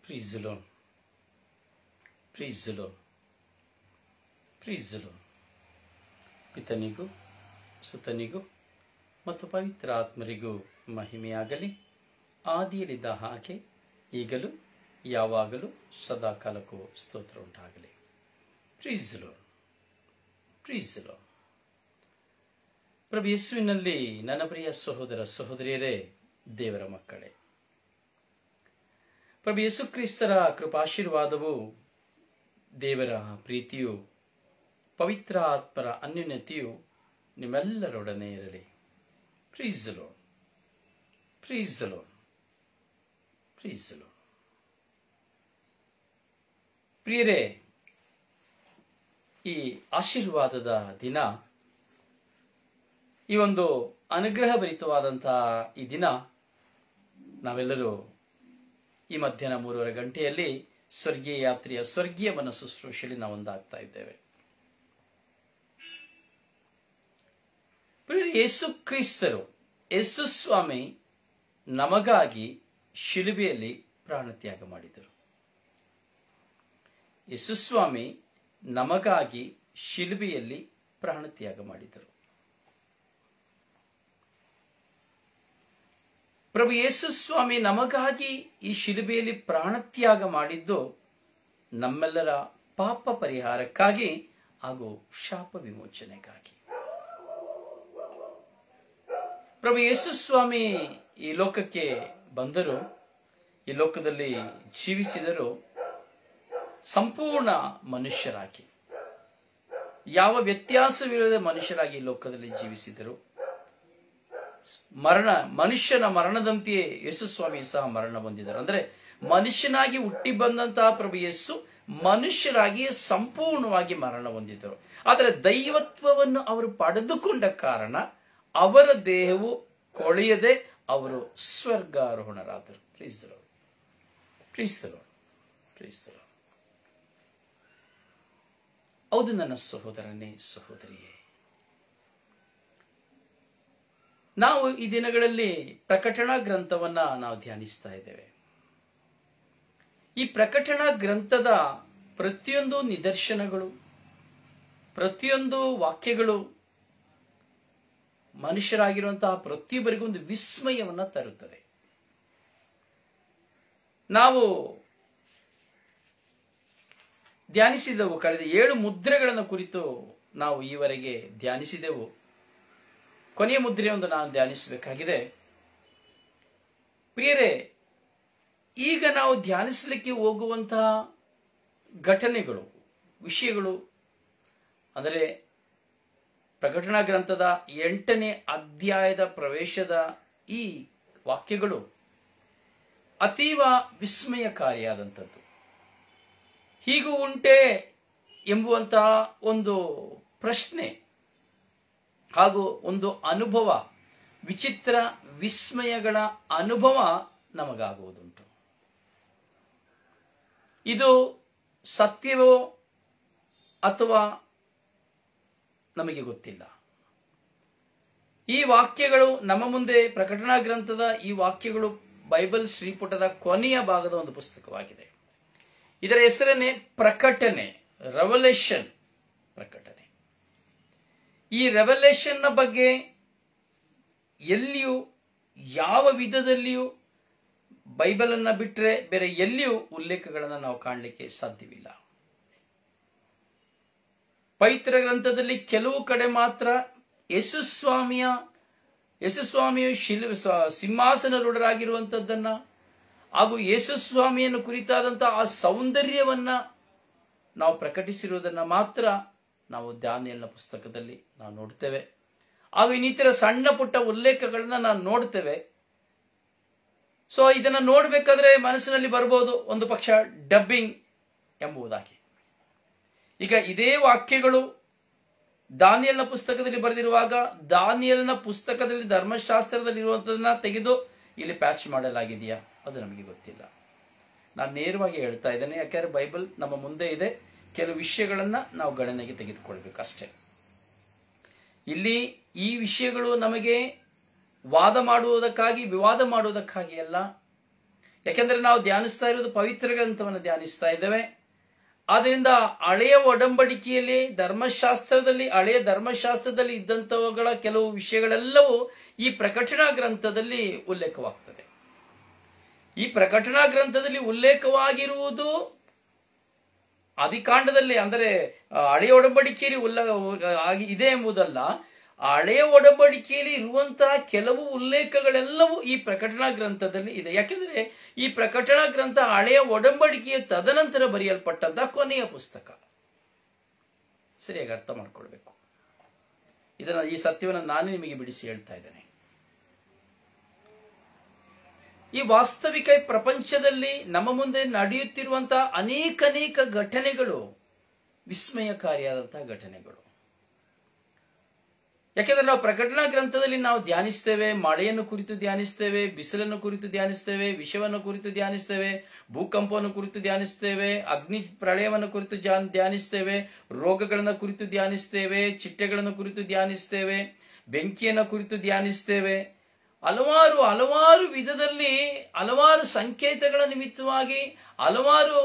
Praise the Lord. Praise the Lord. Praise the Lord. ಪಿತನಿಗೂ ಸುತನಿಗೂ ಮತ್ತು ಪವಿತ್ರ ಆತ್ಮರಿಗೂ ಮಹಿಮೆಯಾಗಲಿ. ಆದಿಯಲ್ಲಿದ್ದ ಹಾಗೆ ಈಗಲೂ ಯಾವಾಗಲೂ ಸದಾಕಾಲಕ್ಕೂ ಸ್ತೋತ್ರ ಉಂಟಾಗಲಿ. Praise the Lord. Praise the Lord. ಪ್ರಭು ಯೇಸುವಿನಲ್ಲಿ ನನ್ನ ಪ್ರಿಯ ಸಹೋದರ ಸಹೋದರಿಯರೇ, ದೇವರ ಮಕ್ಕಳೇ, ಪ್ರಭು ಯೇಸು ಕ್ರಿಸ್ತರ ಕೃಪಾಶೀರ್ವಾದವು, ದೇವರ ಪ್ರೀತಿಯು, ಪವಿತ್ರ ಆತ್ಮರ ಅನ್ಯೋನ್ಯತೆಯು ನಿಮ್ಮೆಲ್ಲರೊಡನೆ ಇರಲಿ. Praise the Lord. Praise the Lord. Praise the Lord. ಪ್ರಿಯರೇ, ಈ ಆಶೀರ್ವಾದದ ದಿನ, ಈ ಒಂದು ಅನುಗ್ರಹ ಭರಿತವಾದಂತಹ ಈ ದಿನ, ನಾವೆಲ್ಲರೂ ಈ ಮಧ್ಯಾಹ್ನ 3:30 ಗಂಟೆಯಲ್ಲಿ ಸ್ವರ್ಗೀಯ ಯಾತ್ರೆಯ ಸ್ವರ್ಗೀಯ ಮನ ಶುಶ್ರೂಷೆಯಲ್ಲಿ ನಾವು ಒಂದಾಗ್ತಾ ಇದ್ದೇವೆ. ಯೇಸು ಕ್ರಿಸ್ತರು, ಯೇಸು ಸ್ವಾಮಿ ನಮಗಾಗಿ ಶಿಲುಬೆಯಲ್ಲಿ ಪ್ರಾಣತ್ಯಾಗ ಮಾಡಿದರು. ಯೇಸು ಸ್ವಾಮಿ ನಮಗಾಗಿ ಶಿಲುಬೆಯಲ್ಲಿ ಪ್ರಾಣತ್ಯಾಗ ಮಾಡಿದರು. ಪ್ರಭು ಯೇಸು ಸ್ವಾಮಿ ನಮಗಾಗಿ ಈ ಶಿಲುಬೆಯಲ್ಲಿ ಪ್ರಾಣತ್ಯಾಗ ಮಾಡಿದ್ದು ನಮ್ಮೆಲ್ಲರ ಪಾಪ ಪರಿಹಾರಕ್ಕಾಗಿ ಹಾಗೂ ಶಾಪ ವಿಮೋಚನೆಗಾಗಿ. ಪ್ರಭು ಯೇಸು ಸ್ವಾಮಿ ಈ ಲೋಕಕ್ಕೆ ಬಂದರು, ಈ ಲೋಕದಲ್ಲಿ ಜೀವಿಸಿದರು, ಸಂಪೂರ್ಣ ಮನುಷ್ಯರಾಗಿ, ಯಾವ ವ್ಯತ್ಯಾಸವಿಲ್ಲದ ಮನುಷ್ಯರಾಗಿ ಈ ಲೋಕದಲ್ಲಿ ಜೀವಿಸಿದರು. ಮನುಷ್ಯನ ಮರಣದಂತೆಯೇ ಯೇಸು ಸ್ವಾಮಿ ಸಹ ಮರಣ ಹೊಂದಿದರು. ಅಂದ್ರೆ ಮನುಷ್ಯನಾಗಿ ಹುಟ್ಟಿ ಬಂದಂತಹ ಪ್ರಭು ಯೇಸು ಮನುಷ್ಯರಾಗಿ ಸಂಪೂರ್ಣವಾಗಿ ಮರಣ ಹೊಂದಿದರು. ಆದರೆ ದೈವತ್ವವನ್ನು ಅವರು ಪಡೆದುಕೊಂಡ ಕಾರಣ ಅವರ ದೇಹವು ಕೊಳೆಯದೆ ಅವರು ಸ್ವರ್ಗಾರೋಹಣರಾದರು. Praise the Lord. Praise the Lord. Praise the Lord. ಹೌದು ನನ್ನ ಸಹೋದರನೇ, ಸಹೋದರಿಯೇ, ನಾವು ಈ ದಿನಗಳಲ್ಲಿ ಪ್ರಕಟಣಾ ಗ್ರಂಥವನ್ನ ನಾವು ಧ್ಯಾನಿಸ್ತಾ ಇದ್ದೇವೆ. ಈ ಪ್ರಕಟಣಾ ಗ್ರಂಥದ ಪ್ರತಿಯೊಂದು ನಿದರ್ಶನಗಳು, ಪ್ರತಿಯೊಂದು ವಾಕ್ಯಗಳು ಮನುಷ್ಯರಾಗಿರುವಂತಹ ಪ್ರತಿಯೊಬ್ಬರಿಗೂ ಒಂದು ವಿಸ್ಮಯವನ್ನ ತರುತ್ತದೆ. ನಾವು ಧ್ಯಾನಿಸಿದೆವು, ಕಳೆದ 7 ಮುದ್ರೆಗಳನ್ನು ಕುರಿತು ನಾವು ಈವರೆಗೆ ಧ್ಯಾನಿಸಿದೆವು. ಕೊನೆಯ ಮುದ್ರೆಯೊಂದು ನಾನು ಧ್ಯಾನಿಸಬೇಕಾಗಿದೆ. ಪ್ರಿಯರೇ, ಈಗ ನಾವು ಧ್ಯಾನಿಸಲಿಕ್ಕೆ ಹೋಗುವಂತಹ ಘಟನೆಗಳು, ವಿಷಯಗಳು, ಅಂದರೆ ಪ್ರಕಟಣಾ ಗ್ರಂಥದ 8ನೇ ಅಧ್ಯಾಯದ ಪ್ರವೇಶದ ಈ ವಾಕ್ಯಗಳು ಅತೀವ ವಿಸ್ಮಯಕಾರಿಯಾದಂಥದ್ದು. ಹೀಗೂ ಉಂಟೆ ಎಂಬುವಂತಹ ಒಂದು ಪ್ರಶ್ನೆ ಹಾಗೂ ಒಂದು ಅನುಭವ, ವಿಚಿತ್ರ ವಿಸ್ಮಯಗಳ ಅನುಭವ ನಮಗಾಗುವುದುಂಟು. ಇದು ಸತ್ಯವೋ ಅಥವಾ ನಮಗೆ ಗೊತ್ತಿಲ್ಲ. ಈ ವಾಕ್ಯಗಳು ನಮ್ಮ ಮುಂದೆ, ಪ್ರಕಟಣಾ ಗ್ರಂಥದ ಈ ವಾಕ್ಯಗಳು ಬೈಬಲ್ ಶ್ರೀಪುಟದ ಕೊನೆಯ ಭಾಗದ ಒಂದು ಪುಸ್ತಕವಾಗಿದೆ. ಇದರ ಹೆಸರನ್ನೇ ಪ್ರಕಟಣೆ, ರೆವಲ್ಯೂಷನ್, ಪ್ರಕಟಣೆ. ಈ ರೆವಲ್ಯೂಷನ್ನ ಬಗ್ಗೆ ಎಲ್ಲಿಯೂ, ಯಾವ ವಿಧದಲ್ಲಿಯೂ ಬೈಬಲ್ ಅನ್ನ ಬಿಟ್ಟರೆ ಬೇರೆ ಎಲ್ಲಿಯೂ ಉಲ್ಲೇಖಗಳನ್ನು ನಾವು ಕಾಣಲಿಕ್ಕೆ ಸಾಧ್ಯವಿಲ್ಲ. ಪವಿತ್ರ ಗ್ರಂಥದಲ್ಲಿ ಕೆಲವು ಕಡೆ ಮಾತ್ರ ಯೇಸು ಸ್ವಾಮಿಯು ಸಿಂಹಾಸನರೂಢರಾಗಿರುವಂಥದ್ದನ್ನ ಹಾಗೂ ಯೇಸು ಸ್ವಾಮಿಯನ್ನು ಕುರಿತಾದಂತಹ ಆ ಸೌಂದರ್ಯವನ್ನ ನಾವು ಪ್ರಕಟಿಸಿರುವುದನ್ನ ಮಾತ್ರ ನಾವು ದಾನಿಯೇಲನ ಪುಸ್ತಕದಲ್ಲಿ ನಾವು ನೋಡ್ತೇವೆ. ಹಾಗೂ ಇನ್ನಿತರ ಸಣ್ಣ ಪುಟ್ಟ ಉಲ್ಲೇಖಗಳನ್ನ ನಾವು ನೋಡ್ತೇವೆ. ಸೊ ಇದನ್ನ ನೋಡ್ಬೇಕಾದ್ರೆ ಮನಸ್ಸಿನಲ್ಲಿ ಬರ್ಬೋದು ಒಂದು ಪಕ್ಷ ಡಬ್ಬಿಂಗ್ ಎಂಬುದಾಗಿ. ಈಗ ಇದೇ ವಾಕ್ಯಗಳು ದಾನಿಯೇಲನ ಪುಸ್ತಕದಲ್ಲಿ ಬರೆದಿರುವಾಗ, ದಾನಿಯೇಲನ ಪುಸ್ತಕದಲ್ಲಿ ಧರ್ಮಶಾಸ್ತ್ರದಲ್ಲಿ ಇರುವಂತದನ್ನ ತೆಗೆದು ಇಲ್ಲಿ ಪ್ಯಾಚ್ ಮಾಡಲಾಗಿದೆಯಾ ಅದು ನಮಗೆ ಗೊತ್ತಿಲ್ಲ. ನಾನು ನೇರವಾಗಿ ಹೇಳ್ತಾ ಇದ್ದೇನೆ, ಯಾಕಂದ್ರೆ ಬೈಬಲ್ ನಮ್ಮ ಮುಂದೆ ಇದೆ. ಕೆಲವು ವಿಷಯಗಳನ್ನ ನಾವು ಗಣನೆಗೆ ತೆಗೆದುಕೊಳ್ಬೇಕು ಅಷ್ಟೇ. ಇಲ್ಲಿ ಈ ವಿಷಯಗಳು ನಮಗೆ ವಾದ ಮಾಡುವುದಕ್ಕಾಗಿ, ವಿವಾದ ಮಾಡುವುದಕ್ಕಾಗಿ ಅಲ್ಲ. ಯಾಕೆಂದ್ರೆ ನಾವು ಧ್ಯಾನಿಸ್ತಾ ಇರುವುದು ಪವಿತ್ರ ಗ್ರಂಥವನ್ನು ಧ್ಯಾನಿಸ್ತಾ ಇದ್ದೇವೆ. ಆದ್ದರಿಂದ ಹಳೆಯ ಒಡಂಬಡಿಕೆಯಲ್ಲಿ ಹಳೆಯ ಧರ್ಮಶಾಸ್ತ್ರದಲ್ಲಿ ಇದ್ದಂಥವುಗಳ ಕೆಲವು ವಿಷಯಗಳೆಲ್ಲವೂ ಈ ಪ್ರಕಟಣಾ ಗ್ರಂಥದಲ್ಲಿ ಉಲ್ಲೇಖವಾಗ್ತದೆ. ಈ ಪ್ರಕಟಣಾ ಗ್ರಂಥದಲ್ಲಿ ಉಲ್ಲೇಖವಾಗಿರುವುದು ಆದಿಕಾಂಡದಲ್ಲಿ, ಅಂದರೆ ಹಳೆಯ ಒಡಂಬಡಿಕೆಯಲ್ಲಿ ಇದೆ ಎಂಬುದಲ್ಲ, ಹಳೆಯ ಒಡಂಬಡಿಕೆಯಲ್ಲಿ ಇರುವಂತಹ ಕೆಲವು ಉಲ್ಲೇಖಗಳೆಲ್ಲವೂ ಈ ಪ್ರಕಟಣಾ ಗ್ರಂಥದಲ್ಲಿ ಇದೆ. ಯಾಕೆಂದ್ರೆ ಈ ಪ್ರಕಟಣಾ ಗ್ರಂಥ ಹಳೆಯ ಒಡಂಬಡಿಕೆಯ ತದನಂತರ ಬರೆಯಲ್ಪಟ್ಟಂತಹ ಕೊನೆಯ ಪುಸ್ತಕ. ಸರಿಯಾಗಿ ಅರ್ಥ ಮಾಡ್ಕೊಳ್ಬೇಕು. ಈ ಸತ್ಯವನ್ನು ನಾನು ನಿಮಗೆ ಬಿಡಿಸಿ ಹೇಳ್ತಾ ಇದ್ದೇನೆ. ಈ ವಾಸ್ತವಿಕ ಪ್ರಪಂಚದಲ್ಲಿ ನಮ್ಮ ಮುಂದೆ ನಡೆಯುತ್ತಿರುವಂತಹ ಅನೇಕ ಘಟನೆಗಳು ವಿಸ್ಮಯಕಾರಿಯಾದಂತಹ ಘಟನೆಗಳು. ಯಾಕೆಂದ್ರೆ ನಾವು ಪ್ರಕಟಣಾ ಗ್ರಂಥದಲ್ಲಿ ನಾವು ಧ್ಯಾನಿಸ್ತೇವೆ, ಮಳೆಯನ್ನು ಕುರಿತು ಧ್ಯಾನಿಸ್ತೇವೆ, ಬಿಸಿಲನ್ನು ಕುರಿತು ಧ್ಯಾನಿಸ್ತೇವೆ, ವಿಷವನ್ನು ಕುರಿತು ಧ್ಯಾನಿಸ್ತೇವೆ, ಭೂಕಂಪವನ್ನು ಕುರಿತು ಧ್ಯಾನಿಸ್ತೇವೆ, ಅಗ್ನಿ ಪ್ರಳಯವನ್ನು ಕುರಿತು ಧ್ಯಾನಿಸ್ತೇವೆ, ರೋಗಗಳನ್ನು ಕುರಿತು ಧ್ಯಾನಿಸ್ತೇವೆ, ಚಿಟ್ಟೆಗಳನ್ನು ಕುರಿತು ಧ್ಯಾನಿಸ್ತೇವೆ, ಬೆಂಕಿಯನ್ನು ಕುರಿತು ಧ್ಯಾನಿಸ್ತೇವೆ. ಹಲವಾರು ವಿಧದಲ್ಲಿ ಹಲವಾರು ಸಂಕೇತಗಳ ನಿಮಿತ್ತವಾಗಿ ಹಲವಾರು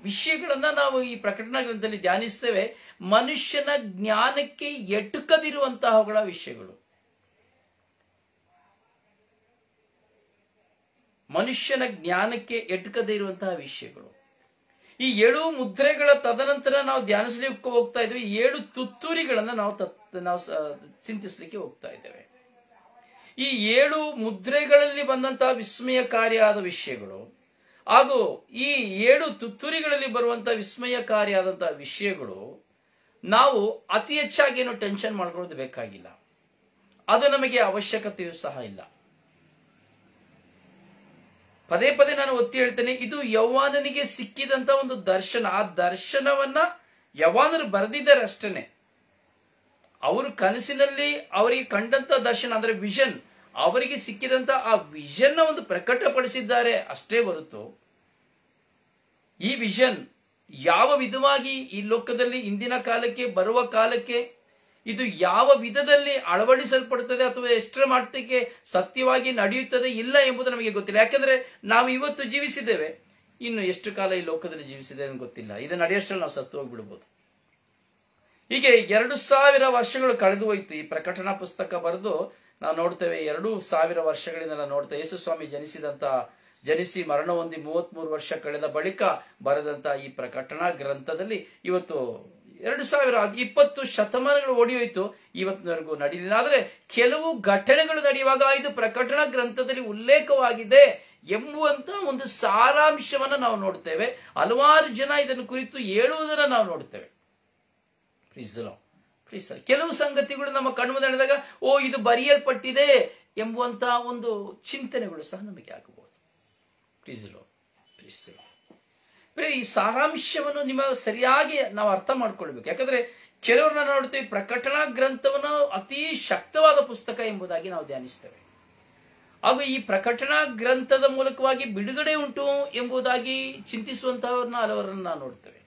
ವಿಷಯಗಳನ್ನ ನಾವು ಈ ಪ್ರಕಟಣಾ ಗ್ರಂಥದಲ್ಲಿ ಧ್ಯಾನಿಸ್ತೇವೆ. ಮನುಷ್ಯನ ಜ್ಞಾನಕ್ಕೆ ಎಟುಕದಿರುವಂತಹವುಗಳ ವಿಷಯಗಳು, ಮನುಷ್ಯನ ಜ್ಞಾನಕ್ಕೆ ಎಟುಕದೇ ಇರುವಂತಹ ವಿಷಯಗಳು. ಈ 7 ಮುದ್ರೆಗಳ ತದನಂತರ ನಾವು ಧ್ಯಾನಿಸಲಿಕ್ಕೆ ಹೋಗ್ತಾ ಇದ್ದೇವೆ. 7 ತುತ್ತೂರಿಗಳನ್ನ ನಾವು ಚಿಂತಿಸಲಿಕ್ಕೆ ಹೋಗ್ತಾ ಇದ್ದೇವೆ. ಈ 7 ಮುದ್ರೆಗಳಲ್ಲಿ ಬಂದಂತಹ ವಿಸ್ಮಯಕಾರಿಯಾದ ವಿಷಯಗಳು ಹಾಗೂ ಈ 7 ತುತ್ತೂರಿಗಳಲ್ಲಿ ಬರುವಂತಹ ವಿಸ್ಮಯಕಾರಿಯಾದಂತಹ ವಿಷಯಗಳು ನಾವು ಅತಿ ಹೆಚ್ಚಾಗಿ ಏನು ಟೆನ್ಷನ್ ಮಾಡ್ಕೊಳ್ಳೋದು ಬೇಕಾಗಿಲ್ಲ. ಅದು ನಮಗೆ ಅವಶ್ಯಕತೆಯೂ ಸಹ ಇಲ್ಲ. ಪದೇ ನಾನು ಒತ್ತಿ ಹೇಳ್ತೇನೆ, ಇದು ಯೌವಾನನಿಗೆ ಸಿಕ್ಕಿದಂತ ಒಂದು ದರ್ಶನ. ಆ ದರ್ಶನವನ್ನ ಯೌವಾನರು ಬರೆದಿದ್ದಾರೆ ಅಷ್ಟೇನೆ. ಅವರು ಕನಸಿನಲ್ಲಿ ಅವರಿಗೆ ಕಂಡಂತ ದರ್ಶನ ಅಂದ್ರೆ ವಿಷನ್, ಅವರಿಗೆ ಸಿಕ್ಕಿದಂತ ಆ ವಿಷನ್ ಒಂದು ಪ್ರಕಟಪಡಿಸಿದ್ದಾರೆ ಅಷ್ಟೇ ಹೊರತು ಈ ವಿಷನ್ ಯಾವ ವಿಧವಾಗಿ ಈ ಲೋಕದಲ್ಲಿ ಇಂದಿನ ಕಾಲಕ್ಕೆ ಬರುವ ಕಾಲಕ್ಕೆ ಇದು ಯಾವ ವಿಧದಲ್ಲಿ ಅಳವಡಿಸಲ್ಪಡುತ್ತದೆ ಅಥವಾ ಎಷ್ಟರ ಮಟ್ಟಿಗೆ ಸತ್ಯವಾಗಿ ನಡೆಯುತ್ತದೆ ಇಲ್ಲ ಎಂಬುದು ನಮಗೆ ಗೊತ್ತಿಲ್ಲ. ಯಾಕಂದ್ರೆ ನಾವು ಇವತ್ತು ಜೀವಿಸಿದ್ದೇವೆ, ಇನ್ನು ಎಷ್ಟು ಕಾಲ ಈ ಲೋಕದಲ್ಲಿ ಜೀವಿಸಿದೆ ಅಂತ ಗೊತ್ತಿಲ್ಲ. ಇದು ನಡೆಯೋಷ್ಟರಲ್ಲಿ ನಾವು ಸತ್ತು ಹೋಗ್ಬಿಡ್ಬೋದು. ಹೀಗೆ 2000 ವರ್ಷಗಳು ಕಳೆದು ಹೋಯ್ತು. ಈ ಪ್ರಕಟಣಾ ಪುಸ್ತಕ ಬರೆದು ನಾವು ನೋಡ್ತೇವೆ 2000 ವರ್ಷಗಳಿಂದ ನಾವು ನೋಡ್ತೇವೆ. ಯೇಸು ಸ್ವಾಮಿ ಜನಿಸಿ ಮರಣ ಹೊಂದಿ 33 ವರ್ಷ ಕಳೆದ ಬಳಿಕ ಬರೆದಂತ ಈ ಪ್ರಕಟಣಾ ಗ್ರಂಥದಲ್ಲಿ ಇವತ್ತು 2020 ಶತಮಾನಗಳು ಓಡಿಯೋಯ್ತು, ಇವತ್ತಿನವರೆಗೂ ನಡೀಲಿಲ್ಲ. ಆದ್ರೆ ಕೆಲವು ಘಟನೆಗಳು ನಡೆಯುವಾಗ ಇದು ಪ್ರಕಟಣಾ ಗ್ರಂಥದಲ್ಲಿ ಉಲ್ಲೇಖವಾಗಿದೆ ಎಂಬುವಂತ ಒಂದು ಸಾರಾಂಶವನ್ನ ನಾವು ನೋಡ್ತೇವೆ. ಹಲವಾರು ಜನ ಇದನ್ನು ಕುರಿತು ಹೇಳುವುದನ್ನ ನಾವು ನೋಡ್ತೇವೆ. ಕೆಲವು ಸಂಗತಿಗಳು ನಮ್ಮ ಕಣ್ಮುಂದೆ ನಡೆದಾಗ ಇದು ಬರೆಯಲ್ಪಟ್ಟಿದೆ ಎಂಬುವಂತ ಒಂದು ಚಿಂತನೆಗಳು ಸಹ ನಮಗೆ ಆಗಬಹುದು. ಈ ಸಾರಾಂಶವನ್ನು ಸರಿಯಾಗಿ ನಾವು ಅರ್ಥ ಮಾಡ್ಕೊಳ್ಬೇಕು. ಯಾಕಂದ್ರೆ ಕೆಲವ್ರನ್ನ ನೋಡ್ತೀವಿ, ಪ್ರಕಟಣಾ ಗ್ರಂಥವನ್ನು ಅತಿ ಶಕ್ತವಾದ ಪುಸ್ತಕ ಎಂಬುದಾಗಿ ನಾವು ಧ್ಯಾನಿಸ್ತೇವೆ. ಹಾಗೂ ಈ ಪ್ರಕಟಣಾ ಗ್ರಂಥದ ಮೂಲಕವಾಗಿ ಬಿಡುಗಡೆ ಉಂಟು ಎಂಬುದಾಗಿ ಚಿಂತಿಸುವಂತಹವ್ರನ್ನ ಹಲವರನ್ನ ನಾವು ನೋಡ್ತೇವೆ.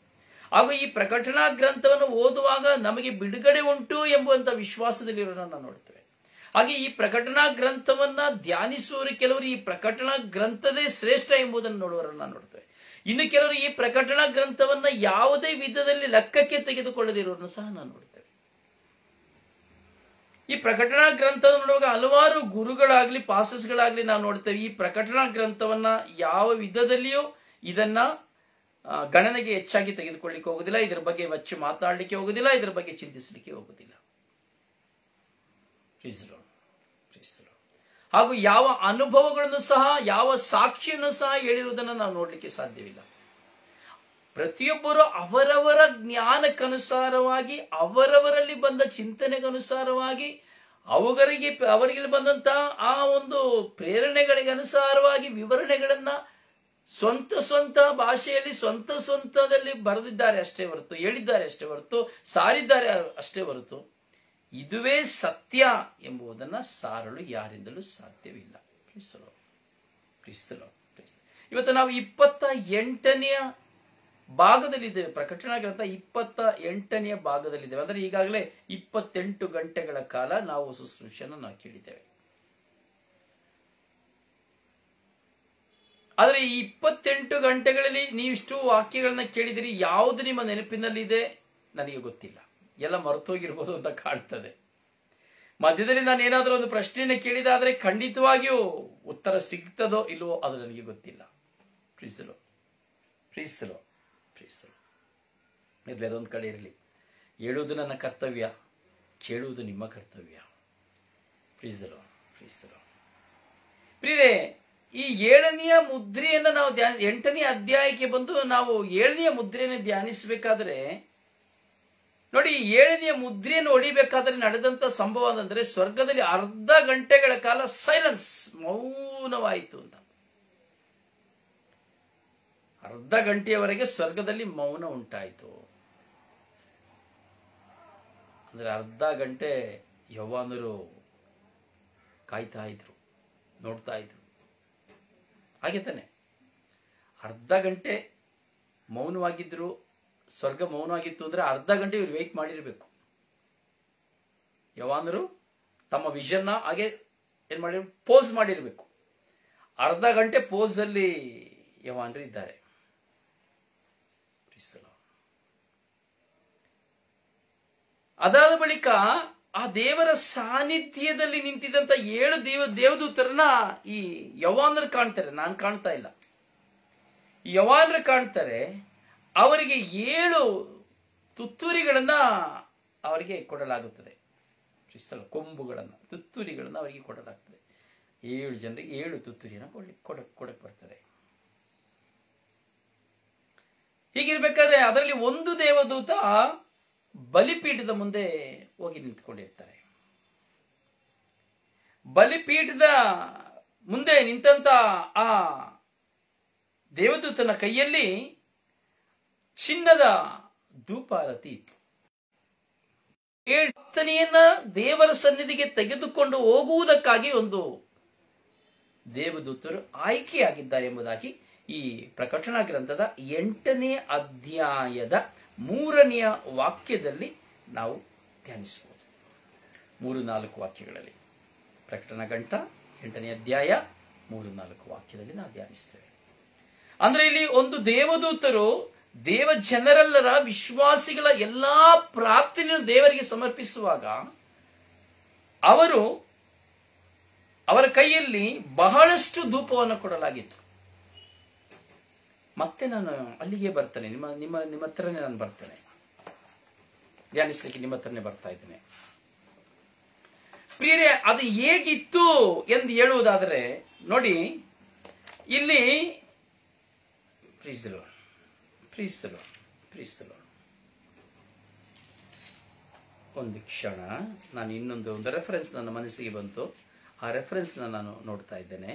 ಹಾಗೂ ಈ ಪ್ರಕಟಣಾ ಗ್ರಂಥವನ್ನು ಓದುವಾಗ ನಮಗೆ ಬಿಡುಗಡೆ ಉಂಟು ಎಂಬುವಂತ ವಿಶ್ವಾಸದಲ್ಲಿರೋರನ್ನ ನಾವು ನೋಡ್ತೇವೆ. ಹಾಗೆ ಈ ಪ್ರಕಟಣಾ ಗ್ರಂಥವನ್ನ ಧ್ಯಾನಿಸುವವರು ಕೆಲವರು ಈ ಪ್ರಕಟಣಾ ಗ್ರಂಥದೇ ಶ್ರೇಷ್ಠ ಎಂಬುದನ್ನು ನೋಡುವವರನ್ನ ನೋಡ್ತೇವೆ. ಇನ್ನು ಕೆಲವರು ಈ ಪ್ರಕಟಣಾ ಗ್ರಂಥವನ್ನ ಯಾವುದೇ ವಿಧದಲ್ಲಿ ಲೆಕ್ಕಕ್ಕೆ ತೆಗೆದುಕೊಳ್ಳದಿರೋರನ್ನು ಸಹ ನಾವು ನೋಡ್ತೇವೆ. ಈ ಪ್ರಕಟಣಾ ಗ್ರಂಥವನ್ನು ನೋಡುವಾಗ ಹಲವಾರು ಗುರುಗಳಾಗ್ಲಿ ಪಾಸಸ್ಗಳಾಗ್ಲಿ ನಾವು ನೋಡ್ತೇವೆ. ಈ ಪ್ರಕಟಣಾ ಗ್ರಂಥವನ್ನ ಯಾವ ವಿಧದಲ್ಲಿಯೂ ಇದನ್ನ ಗಣನೆಗೆ ಹೆಚ್ಚಾಗಿ ತೆಗೆದುಕೊಳ್ಳಿಕ್ಕೆ ಹೋಗುದಿಲ್ಲ, ಇದರ ಬಗ್ಗೆ ಹೆಚ್ಚು ಮಾತಾಡಲಿಕ್ಕೆ ಹೋಗುದಿಲ್ಲ, ಇದರ ಬಗ್ಗೆ ಚಿಂತಿಸಲಿಕ್ಕೆ ಹೋಗುದಿಲ್ಲ. ಹಾಗೂ ಯಾವ ಅನುಭವಗಳನ್ನು ಸಹ ಯಾವ ಸಾಕ್ಷಿಯನ್ನು ಸಹ ಹೇಳಿರುವುದನ್ನು ನಾವು ನೋಡ್ಲಿಕ್ಕೆ ಸಾಧ್ಯವಿಲ್ಲ. ಪ್ರತಿಯೊಬ್ಬರು ಅವರವರ ಜ್ಞಾನಕ್ಕನುಸಾರವಾಗಿ ಅವರವರಲ್ಲಿ ಬಂದ ಚಿಂತನೆಗನುಸಾರವಾಗಿ ಅವರಿಗೆ ಬಂದಂತಹ ಆ ಒಂದು ಪ್ರೇರಣೆಗಳಿಗೆ ಅನುಸಾರವಾಗಿ ವಿವರಣೆಗಳನ್ನ ಸ್ವಂತ ಭಾಷೆಯಲ್ಲಿ ಸ್ವಂತದಲ್ಲಿ ಬರೆದಿದ್ದಾರೆ ಅಷ್ಟೇ ಹೊರತು, ಹೇಳಿದ್ದಾರೆ ಅಷ್ಟೇ ಹೊರತು, ಸಾರಿದ್ದಾರೆ ಅಷ್ಟೇ ಹೊರತು ಇದುವೇ ಸತ್ಯ ಎಂಬುದನ್ನ ಸಾರಲು ಯಾರಿಂದಲೂ ಸಾಧ್ಯವಿಲ್ಲ. ಇವತ್ತು ನಾವು 28ನೇ ಭಾಗದಲ್ಲಿದ್ದೇವೆ. ಪ್ರಕಟಣಾ ಗ್ರಂಥ 28ನೇ ಭಾಗದಲ್ಲಿದ್ದೇವೆ. ಅಂದ್ರೆ ಈಗಾಗಲೇ 28 ಗಂಟೆಗಳ ಕಾಲ ನಾವು ಶುಶ್ರೂಷೆಯನ್ನು ನಾವು ಕೇಳಿದ್ದೇವೆ. ಆದರೆ ಈ 28 ಗಂಟೆಗಳಲ್ಲಿ ನೀವಿಷ್ಟು ವಾಕ್ಯಗಳನ್ನ ಕೇಳಿದಿರಿ, ಯಾವುದು ನಿಮ್ಮ ನೆನಪಿನಲ್ಲಿದೆ ನನಗೆ ಗೊತ್ತಿಲ್ಲ. ಎಲ್ಲ ಮರೆತೋಗಿರ್ಬೋದು ಅಂತ ಕಾಣ್ತದೆ. ಮಧ್ಯದಲ್ಲಿ ನಾನು ಏನಾದರೂ ಒಂದು ಪ್ರಶ್ನೆಯನ್ನು ಕೇಳಿದಾದ್ರೆ ಖಂಡಿತವಾಗಿಯೂ ಉತ್ತರ ಸಿಗ್ತದೋ ಇಲ್ವೋ ಅದು ನನಗೆ ಗೊತ್ತಿಲ್ಲ. ಪ್ರೀಸಲು ಪ್ರೀಸಲು ಪ್ರೀಸಲು ಇರಲಿ, ಅದೊಂದು ಕಡೆ ಇರಲಿ. ಹೇಳುವುದು ನನ್ನ ಕರ್ತವ್ಯ, ಕೇಳುವುದು ನಿಮ್ಮ ಕರ್ತವ್ಯ. ಪ್ರೀಸಲು ಪ್ರೀಸಲು ಪ್ರಿಯರೇ, ಈ 7ನೆಯ ಮುದ್ರೆಯನ್ನು ನಾವು 8ನೇ ಅಧ್ಯಾಯಕ್ಕೆ ಬಂದು ನಾವು 7ನೆಯ ಮುದ್ರೆಯನ್ನು ಧ್ಯಾನಿಸಬೇಕಾದ್ರೆ ನೋಡಿ, 7ನೆಯ ಮುದ್ರೆಯನ್ನು ಹೊಡಿಬೇಕಾದ್ರೆ ನಡೆದಂತ ಸಂಭವ ಅಂದ್ರೆ ಸ್ವರ್ಗದಲ್ಲಿ ಅರ್ಧ ಗಂಟೆಗಳ ಕಾಲ ಸೈಲೆನ್ಸ್, ಮೌನವಾಯಿತು ಅಂತ. ಅರ್ಧ ಗಂಟೆಯವರೆಗೆ ಸ್ವರ್ಗದಲ್ಲಿ ಮೌನ ಉಂಟಾಯಿತು. ಅಂದ್ರೆ ಅರ್ಧ ಗಂಟೆ ಯೌವನರು ಕಾಯ್ತಾ ಇದ್ರು, ನೋಡ್ತಾ ಇದ್ರು. ಹಾಗೆ ತಾನೆ, ಅರ್ಧ ಗಂಟೆ ಮೌನವಾಗಿದ್ರು, ಸ್ವರ್ಗ ಮೌನವಾಗಿತ್ತು ಅಂದ್ರೆ ಅರ್ಧ ಗಂಟೆ ಇವ್ರು ವೆಯ್ಟ್ ಮಾಡಿರ್ಬೇಕು. ಯವಾನರು ತಮ್ಮ ವಿಷನ್ನ ಹಾಗೆ ಏನ್ ಮಾಡಿ ಪೋಸ್ ಮಾಡಿರ್ಬೇಕು. ಅರ್ಧ ಗಂಟೆ ಪೋಸ್ ಅಲ್ಲಿ ಯವಾನರು ಇದ್ದಾರೆ. ಅದಾದ ಬಳಿಕ ಆ ದೇವರ ಸಾನ್ನಿಧ್ಯದಲ್ಲಿ ನಿಂತಿದ್ದಂತ 7 ದೇವದೂತರನ್ನ ಈ ಯವಾನರು ಕಾಣ್ತಾರೆ. ನಾನು ಕಾಣ್ತಾ ಇಲ್ಲ, ಯವಾನರು ಕಾಣ್ತಾರೆ. ಅವರಿಗೆ 7 ತುತ್ತೂರಿಗಳನ್ನ ಅವರಿಗೆ ಕೊಡಲಾಗುತ್ತದೆ. ಕೊಂಬುಗಳನ್ನ, ತುತ್ತೂರಿಗಳನ್ನ ಅವರಿಗೆ ಕೊಡಲಾಗ್ತದೆ. 7 ಜನರಿಗೆ 7 ತುತ್ತೂರಿಯನ್ನು ಕೊಡಕ್ಕೆ ಬರ್ತದೆ. ಹೀಗಿರ್ಬೇಕಾದ್ರೆ ಅದರಲ್ಲಿ ಒಂದು ದೇವದೂತ ಬಲಿಪೀಠದ ಮುಂದೆ ಹೋಗಿ ನಿಂತ್ಕೊಂಡಿರ್ತಾರೆ. ಬಲಿಪೀಠದ ಮುಂದೆ ನಿಂತಂತ ಆ ದೇವದೂತನ ಕೈಯಲ್ಲಿ ಚಿನ್ನದ ಧೂಪಾರತಿ ಇತ್ತು. 7 ದೇವರ ಸನ್ನಿಧಿಗೆ ತೆಗೆದುಕೊಂಡು ಹೋಗುವುದಕ್ಕಾಗಿ ಒಂದು ದೇವದೂತರು ಆಯ್ಕೆಯಾಗಿದ್ದಾರೆ ಎಂಬುದಾಗಿ ಈ ಪ್ರಕಟಣಾ ಗ್ರಂಥದ 8ನೇ ಅಧ್ಯಾಯದ 3ನೇ ವಾಕ್ಯದಲ್ಲಿ ನಾವು ಧ್ಯಾನಿಸಬಹುದು. 3-4 ವಾಕ್ಯಗಳಲ್ಲಿ ಪ್ರಕಟಣಾ ಗ್ರಂಥ 8ನೇ ಅಧ್ಯಾಯ 3-4 ವಾಕ್ಯದಲ್ಲಿ ನಾವು ಧ್ಯಾನಿಸ್ತೇವೆ. ಅಂದ್ರೆ ಇಲ್ಲಿ ಒಂದು ದೇವದೂತರು ದೇವ ಜನರೆಲ್ಲರ ವಿಶ್ವಾಸಿಗಳ ಎಲ್ಲಾ ಪ್ರಾರ್ಥನೆಯನ್ನು ದೇವರಿಗೆ ಸಮರ್ಪಿಸುವಾಗ ಅವರ ಕೈಯಲ್ಲಿ ಬಹಳಷ್ಟು ಧೂಪವನ್ನು ಕೊಡಲಾಗಿತ್ತು. ಮತ್ತೆ ನಾನು ಅಲ್ಲಿಗೆ ಬರ್ತೇನೆ, ನಿಮ್ಮ ಹತ್ರನೇ ನಾನು ಬರ್ತೇನೆ, ಧ್ಯಾನಿಸ್ಲಿಕ್ಕೆ ನಿಮ್ಮ ಹತ್ರನೇ ಬರ್ತಾ ಇದ್ದೇನೆ. ಪ್ರಿಯರೇ, ಅದು ಹೇಗಿತ್ತು ಎಂದು ಹೇಳುವುದಾದರೆ ನೋಡಿ, ಇಲ್ಲಿ ಪ್ರೀಸಲು ಒಂದು ಕ್ಷಣ, ನಾನು ಇನ್ನೊಂದು ರೆಫರೆನ್ಸ್ ನನ್ನ ಮನಸ್ಸಿಗೆ ಬಂತು. ಆ ರೆಫರೆನ್ಸ್ ನಾನು ನೋಡ್ತಾ ಇದ್ದೇನೆ.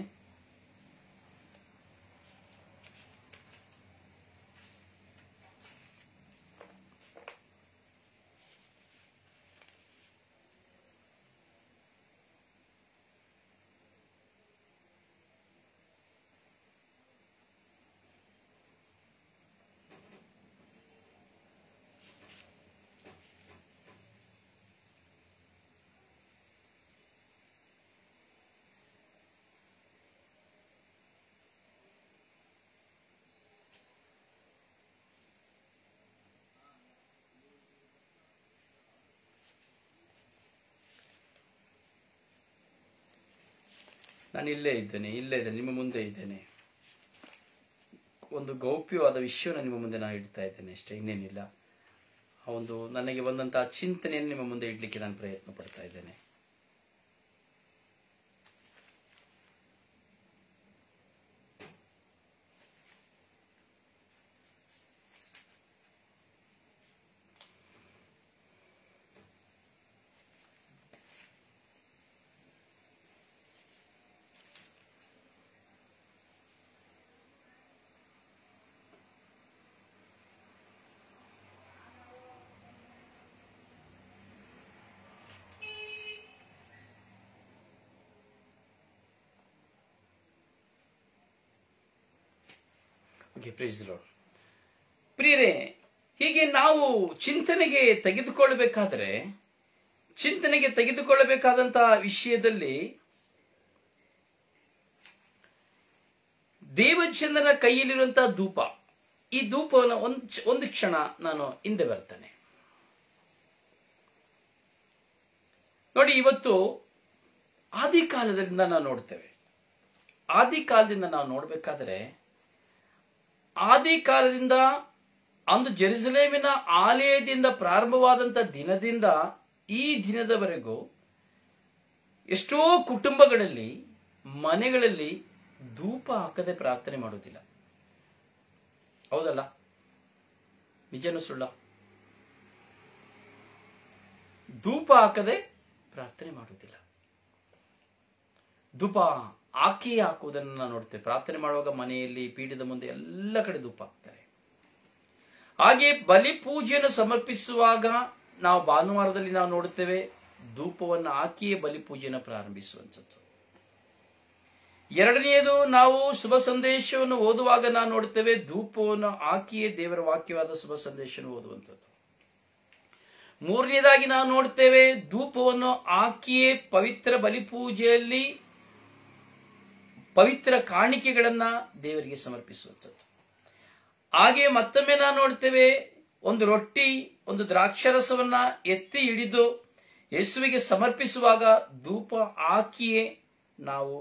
ನಾನು ಇಲ್ಲೇ ಇದ್ದೇನೆ, ನಿಮ್ಮ ಮುಂದೆ ಇದ್ದೇನೆ. ಒಂದು ಗೌಪ್ಯವಾದ ವಿಷಯವನ್ನು ನಿಮ್ಮ ಮುಂದೆ ನಾನು ಇಡ್ತಾ ಇದ್ದೇನೆ ಅಷ್ಟೇ, ಇನ್ನೇನಿಲ್ಲ. ಆ ಒಂದು ನನಗೆ ಬಂದಂತಹ ಚಿಂತನೆಯನ್ನು ನಿಮ್ಮ ಮುಂದೆ ಇಡ್ಲಿಕ್ಕೆ ನಾನು ಪ್ರಯತ್ನ ಪಡ್ತಾ ಇದ್ದೇನೆ. ಪ್ರಿಯರೇ, ಹೀಗೆ ನಾವು ಚಿಂತನೆಗೆ ತೆಗೆದುಕೊಳ್ಳಬೇಕಾದಂತಹ ವಿಷಯದಲ್ಲಿ ದೇವಜನರ ಕೈಯಲ್ಲಿರುವಂತಹ ಧೂಪ, ಈ ಧೂಪವನ್ನು ಒಂದು ಕ್ಷಣ ನಾನು ಹಿಂದೆ ಬರ್ತೇನೆ. ನೋಡಿ, ಇವತ್ತು ಆದಿ ಕಾಲದಿಂದ ನಾವು ನೋಡ್ತೇವೆ. ಆದಿ ಕಾಲದಿಂದ ನಾವು ನೋಡ್ಬೇಕಾದ್ರೆ, ಆದಿ ಕಾಲದಿಂದ ಅಂದು ಜೆರುಸಲೇಮಿನ ಆಲಯದಿಂದ ಪ್ರಾರಂಭವಾದಂಥ ದಿನದಿಂದ ಈ ದಿನದವರೆಗೂ ಎಷ್ಟೋ ಕುಟುಂಬಗಳಲ್ಲಿ, ಮನೆಗಳಲ್ಲಿ ಧೂಪ ಹಾಕದೆ ಪ್ರಾರ್ಥನೆ ಮಾಡುವುದಿಲ್ಲ. ಹೌದಲ್ಲ? ನಿಜನೂ ಸುಳ್ಳ? ಧೂಪ ಹಾಕದೆ ಪ್ರಾರ್ಥನೆ ಮಾಡುವುದಿಲ್ಲ. ಧೂಪ ಹಾಕಿಯೇ ಹಾಕುವುದನ್ನು ನಾವು ನೋಡ್ತೇವೆ. ಪ್ರಾರ್ಥನೆ ಮಾಡುವಾಗ ಮನೆಯಲ್ಲಿ, ಪೀಠದ ಮುಂದೆ ಎಲ್ಲ ಕಡೆ ಧೂಪ ಹಾಕ್ತಾರೆ. ಹಾಗೆ ಬಲಿ ಪೂಜೆಯನ್ನು ಸಮರ್ಪಿಸುವಾಗ ನಾವು ಭಾನುವಾರದಲ್ಲಿ ನಾವು ನೋಡುತ್ತೇವೆ, ಧೂಪವನ್ನು ಹಾಕಿಯೇ ಬಲಿ ಪೂಜೆಯನ್ನು ಪ್ರಾರಂಭಿಸುವಂಥದ್ದು. ಎರಡನೆಯದು, ನಾವು ಶುಭ ಸಂದೇಶವನ್ನು ಓದುವಾಗ ನಾವು ನೋಡುತ್ತೇವೆ, ಧೂಪವನ್ನು ಹಾಕಿಯೇ ದೇವರ ವಾಕ್ಯವಾದ ಶುಭ ಸಂದೇಶವನ್ನು ಓದುವಂಥದ್ದು. ಮೂರನೇದಾಗಿ ನಾವು ನೋಡ್ತೇವೆ, ಧೂಪವನ್ನು ಹಾಕಿಯೇ ಪವಿತ್ರ ಬಲಿಪೂಜೆಯಲ್ಲಿ ಪವಿತ್ರ ಕಾಣಿಕೆಗಳನ್ನ ದೇವರಿಗೆ ಸಮರ್ಪಿಸುವಂಥದ್ದು. ಹಾಗೆ ಮತ್ತೊಮ್ಮೆ ನಾವು ನೋಡ್ತೇವೆ, ಒಂದು ರೊಟ್ಟಿ, ಒಂದು ದ್ರಾಕ್ಷರಸವನ್ನ ಎತ್ತಿ ಹಿಡಿದು ಯೇಸುವಿಗೆ ಸಮರ್ಪಿಸುವಾಗ ಧೂಪ ಹಾಕಿಯೇ ನಾವು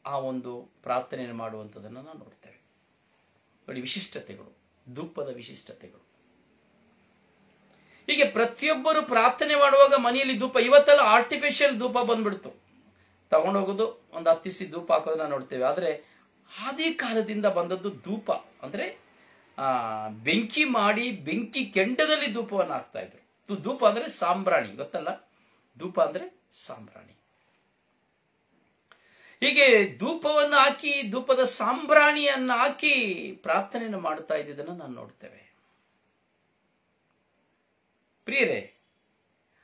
ಆ ಒಂದು ಪ್ರಾರ್ಥನೆಯನ್ನು ಮಾಡುವಂಥದ್ದನ್ನು ನಾವು ನೋಡ್ತೇವೆ. ನೋಡಿ, ವಿಶಿಷ್ಟತೆಗಳು, ಧೂಪದ ವಿಶಿಷ್ಟತೆಗಳು. ಹೀಗೆ ಪ್ರತಿಯೊಬ್ಬರು ಪ್ರಾರ್ಥನೆ ಮಾಡುವಾಗ ಮನೆಯಲ್ಲಿ ಧೂಪ, ಇವತ್ತೆಲ್ಲ ಆರ್ಟಿಫಿಷಿಯಲ್ ಧೂಪ ಬಂದ್ಬಿಡ್ತು, ತಗೊಂಡೋಗೋದು ಒಂದು ಹತ್ತಿಸಿ ಧೂಪ ಹಾಕೋದನ್ನ ನೋಡ್ತೇವೆ. ಆದರೆ ಆದಿ ಕಾಲದಿಂದ ಬಂದದ್ದು ಧೂಪ ಅಂದ್ರೆ ಬೆಂಕಿ ಮಾಡಿ, ಬೆಂಕಿ ಕೆಂಡದಲ್ಲಿ ಧೂಪವನ್ನು ಹಾಕ್ತಾ ಇದ್ರು. ಧೂಪ ಅಂದ್ರೆ ಸಾಂಬ್ರಾಣಿ, ಗೊತ್ತಲ್ಲ? ಧೂಪ ಅಂದ್ರೆ ಸಾಂಬ್ರಾಣಿ. ಹೀಗೆ ಧೂಪವನ್ನು ಹಾಕಿ, ಧೂಪದ ಸಾಂಬ್ರಾಣಿಯನ್ನು ಹಾಕಿ ಪ್ರಾರ್ಥನೆಯನ್ನು ಮಾಡ್ತಾ ಇದ್ದಿದ್ದನ್ನು ನಾವು ನೋಡ್ತೇವೆ. ಪ್ರಿಯರೇ,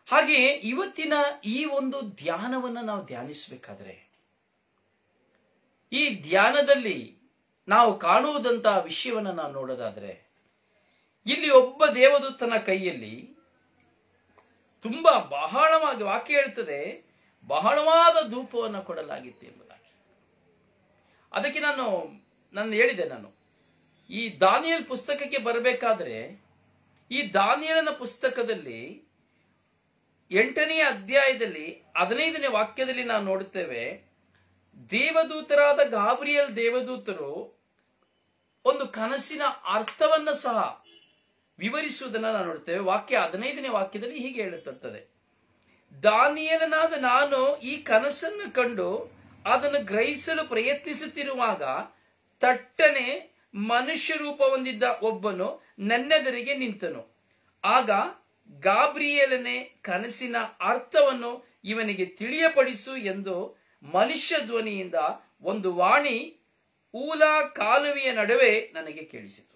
ಹಾಗೆ ಇವತ್ತಿನ ಈ ಒಂದು ಧ್ಯಾನವನ್ನು ನಾವು ಧ್ಯಾನಿಸಬೇಕಾದ್ರೆ, ಈ ಧ್ಯಾನದಲ್ಲಿ ನಾವು ಕಾಣುವುದಂತಹ ವಿಷಯವನ್ನು ನಾವು ನೋಡೋದಾದ್ರೆ, ಇಲ್ಲಿ ಒಬ್ಬ ದೇವದೂತನ ಕೈಯಲ್ಲಿ ತುಂಬಾ ಬಹಳವಾಗಿ, ವಾಕ್ಯ ಹೇಳ್ತದೆ, ಬಹಳವಾದ ಧೂಪವನ್ನು ಕೊಡಲಾಗಿತ್ತು ಎಂಬುದಾಗಿ. ಅದಕ್ಕೆ ನಾನು ಹೇಳಿದೆ, ಈ ದಾನಿಯೇಲ್ ಪುಸ್ತಕಕ್ಕೆ ಬರಬೇಕಾದ್ರೆ, ಈ ದಾನಿಯೇಲನ ಪುಸ್ತಕದಲ್ಲಿ 8ನೇ ಅಧ್ಯಾಯದಲ್ಲಿ 15ನೇ ವಾಕ್ಯದಲ್ಲಿ ನಾವು ನೋಡುತ್ತೇವೆ, ದೇವದೂತರಾದ ಗಾಬ್ರಿಯಲ್ ದೇವದೂತರು ಒಂದು ಕನಸಿನ ಅರ್ಥವನ್ನ ಸಹ ವಿವರಿಸುವುದನ್ನು ನಾವು ನೋಡುತ್ತೇವೆ. ವಾಕ್ಯ 15ನೇ ವಾಕ್ಯದಲ್ಲಿ ಹೀಗೆ ಹೇಳುತ್ತಿರ್ತದೆ, ದಾನಿಯೇಲನಾದ ನಾನು ಈ ಕನಸನ್ನು ಕಂಡು ಅದನ್ನು ಗ್ರಹಿಸಲು ಪ್ರಯತ್ನಿಸುತ್ತಿರುವಾಗ ತಟ್ಟನೆ ಮನುಷ್ಯ ರೂಪ ಹೊಂದಿದ್ದ ಒಬ್ಬನು ನನ್ನೆದುರಿಗೆ ನಿಂತನು. ಆಗ ಗಾಬ್ರಿಯೇಲನೇ, ಕನಸಿನ ಅರ್ಥವನ್ನು ಇವನಿಗೆ ತಿಳಿಯಪಡಿಸು ಎಂದು ಮನುಷ್ಯ ಧ್ವನಿಯಿಂದ ಒಂದು ವಾಣಿ ಊಲಾ ಕಾಲುವೆಯ ನಡುವೆ ನನಗೆ ಕೇಳಿಸಿತು.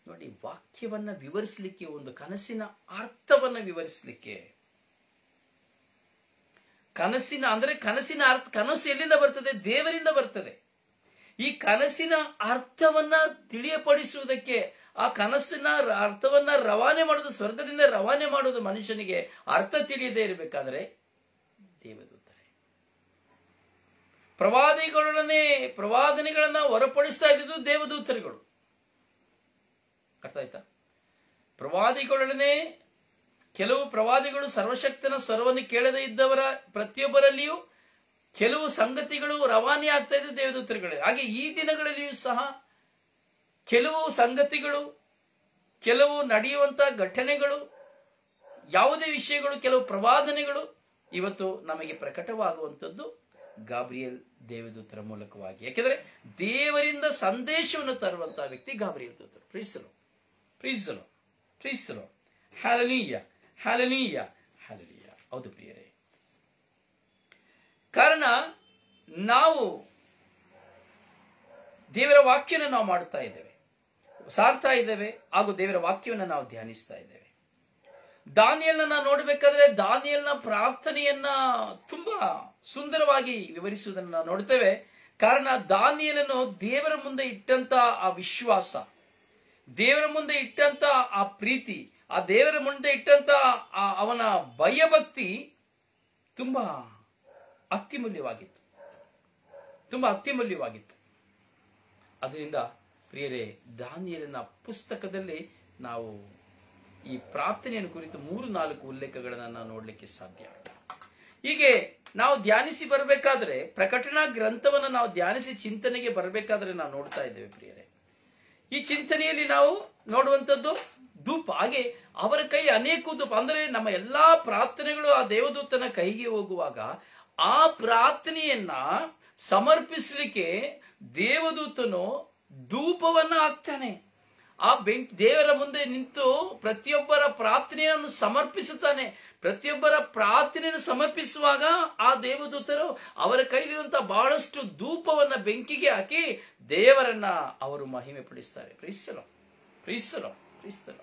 ನೋಡಿ, ವಾಕ್ಯವನ್ನ ವಿವರಿಸಲಿಕ್ಕೆ, ಒಂದು ಕನಸಿನ ಅರ್ಥವನ್ನ ವಿವರಿಸಲಿಕ್ಕೆ, ಕನಸಿನ ಅರ್ಥ, ಕನಸು ಎಲ್ಲಿಂದ ಬರ್ತದೆ? ದೇವರಿಂದ ಬರ್ತದೆ. ಈ ಕನಸಿನ ಅರ್ಥವನ್ನ ತಿಳಿಯಪಡಿಸುವುದಕ್ಕೆ, ಆ ಕನಸಿನ ಅರ್ಥವನ್ನ ರವಾನೆ ಮಾಡುವುದು, ಸ್ವರ್ಗದಿಂದ ರವಾನೆ ಮಾಡುವುದು ಮನುಷ್ಯನಿಗೆ ಅರ್ಥ ತಿಳಿಯದೇ ಇರಬೇಕಾದ್ರೆ ದೇವದೂತರೇ. ಪ್ರವಾದನೆಗಳನ್ನ ಹೊರಪಡಿಸ್ತಾ ಇದ್ದುದು ದೇವದೂತರುಗಳು. ಅರ್ಥ ಆಯ್ತಾ? ಪ್ರವಾದಿಗಳೊಡನೆ, ಕೆಲವು ಪ್ರವಾದಿಗಳು ಸರ್ವಶಕ್ತನ ಸ್ವರವನ್ನು ಕೇಳದೇ ಇದ್ದವರ ಪ್ರತಿಯೊಬ್ಬರಲ್ಲಿಯೂ ಕೆಲವು ಸಂಗತಿಗಳು ರವಾನೆ ಆಗ್ತಾ ಇದ್ದು ದೇವದೂತರುಗಳೇ. ಹಾಗೆ ಈ ದಿನಗಳಲ್ಲಿಯೂ ಸಹ ಕೆಲವು ಸಂಗತಿಗಳು, ಕೆಲವು ನಡೆಯುವಂತಹ ಘಟನೆಗಳು, ಯಾವುದೇ ವಿಷಯಗಳು, ಕೆಲವು ಪ್ರವಾದನೆಗಳು ಇವತ್ತು ನಮಗೆ ಪ್ರಕಟವಾಗುವಂಥದ್ದು ಗಾಬ್ರಿಯಲ್ ದೇವದೂತರ ಮೂಲಕವಾಗಿ. ಯಾಕೆಂದ್ರೆ ದೇವರಿಂದ ಸಂದೇಶವನ್ನು ತರುವಂತಹ ವ್ಯಕ್ತಿ ಗಾಬ್ರಿಯಲ್ ದೂತರು. ಪ್ರೀಸಲು ಪ್ರೀಸಲು ಪ್ರೀಸಲು, ಹಲ್ಲೆಲೂಯ ಹಲ್ಲೆಲೂಯ ಹಲ್ಲೆಲೂಯ. ಹೌದು ಪ್ರಿಯರೇ, ಕಾರಣ ನಾವು ದೇವರ ವಾಕ್ಯನ ನಾವು ಮಾಡ್ತಾ ಇದ್ದೇವೆ, ಸಾರ್ತಾ ಇದ್ದೇವೆ, ಹಾಗೂ ದೇವರ ವಾಕ್ಯವನ್ನು ನಾವು ಧ್ಯಾನಿಸ್ತಾ ಇದ್ದೇವೆ. ದಾನಿಯೇಲನ ನೋಡಬೇಕಾದ್ರೆ ದಾನಿಯೇಲನ ಪ್ರಾರ್ಥನೆಯನ್ನ ತುಂಬಾ ಸುಂದರವಾಗಿ ವಿವರಿಸುವುದನ್ನು ನಾವು ನೋಡ್ತೇವೆ. ಕಾರಣ ದಾನಿಯೇಲನು ದೇವರ ಮುಂದೆ ಇಟ್ಟಂತ ಆ ವಿಶ್ವಾಸ, ದೇವರ ಮುಂದೆ ಇಟ್ಟಂತ ಆ ಪ್ರೀತಿ, ಆ ದೇವರ ಮುಂದೆ ಇಟ್ಟಂತ ಅವನ ಭಯಭಕ್ತಿ ತುಂಬಾ ಅತ್ಯಮೂಲ್ಯವಾಗಿತ್ತು. ತುಂಬಾ ಅತ್ಯಮೂಲ್ಯವಾಗಿತ್ತು. ಅದರಿಂದ ಪ್ರಿಯರೇ, ದಾನಿಯೇಲನ ಪುಸ್ತಕದಲ್ಲಿ ನಾವು ಈ ಪ್ರಾರ್ಥನೆಯನ್ನು ಕುರಿತು 3-4 ಉಲ್ಲೇಖಗಳನ್ನು ನಾವು ನೋಡಲಿಕ್ಕೆ ಸಾಧ್ಯ. ಹೀಗೆ ನಾವು ಧ್ಯಾನಿಸಿ ಬರಬೇಕಾದ್ರೆ, ಪ್ರಕಟಣಾ ಗ್ರಂಥವನ್ನು ನಾವು ಧ್ಯಾನಿಸಿ ಚಿಂತನೆಗೆ ಬರಬೇಕಾದ್ರೆ ನಾವು ನೋಡ್ತಾ ಇದ್ದೇವೆ ಪ್ರಿಯರೇ, ಈ ಚಿಂತನೆಯಲ್ಲಿ ನಾವು ನೋಡುವಂಥದ್ದು ಧೂಪ. ಹಾಗೆ ಅವರ ಕೈ ಅನೇಕ ಧೂಪ, ಅಂದರೆ ನಮ್ಮ ಎಲ್ಲಾ ಪ್ರಾರ್ಥನೆಗಳು ಆ ದೇವದೂತನ ಕೈಗೆ ಹೋಗುವಾಗ ಆ ಪ್ರಾರ್ಥನೆಯನ್ನ ಸಮರ್ಪಿಸಲಿಕ್ಕೆ ದೇವದೂತನು ಧೂಪವನ್ನ ಹಾಕ್ತಾನೆ. ಆ ದೇವರ ಮುಂದೆ ನಿಂತು ಪ್ರತಿಯೊಬ್ಬರ ಪ್ರಾರ್ಥನೆಯನ್ನು ಸಮರ್ಪಿಸುತ್ತಾನೆ. ಪ್ರತಿಯೊಬ್ಬರ ಪ್ರಾರ್ಥನೆಯನ್ನು ಸಮರ್ಪಿಸುವಾಗ ಆ ದೇವದೂತರು ಅವರ ಕೈಲಿರುವಂತಹ ಬಹಳಷ್ಟು ಧೂಪವನ್ನ ಬೆಂಕಿಗೆ ಹಾಕಿ ದೇವರನ್ನ ಅವರು ಮಹಿಮೆ ಪಡಿಸ್ತಾರೆ. ಪ್ರೀಸ್ತರು ಪ್ರೀಸ್ತರು ಪ್ರೀಸ್ತರು.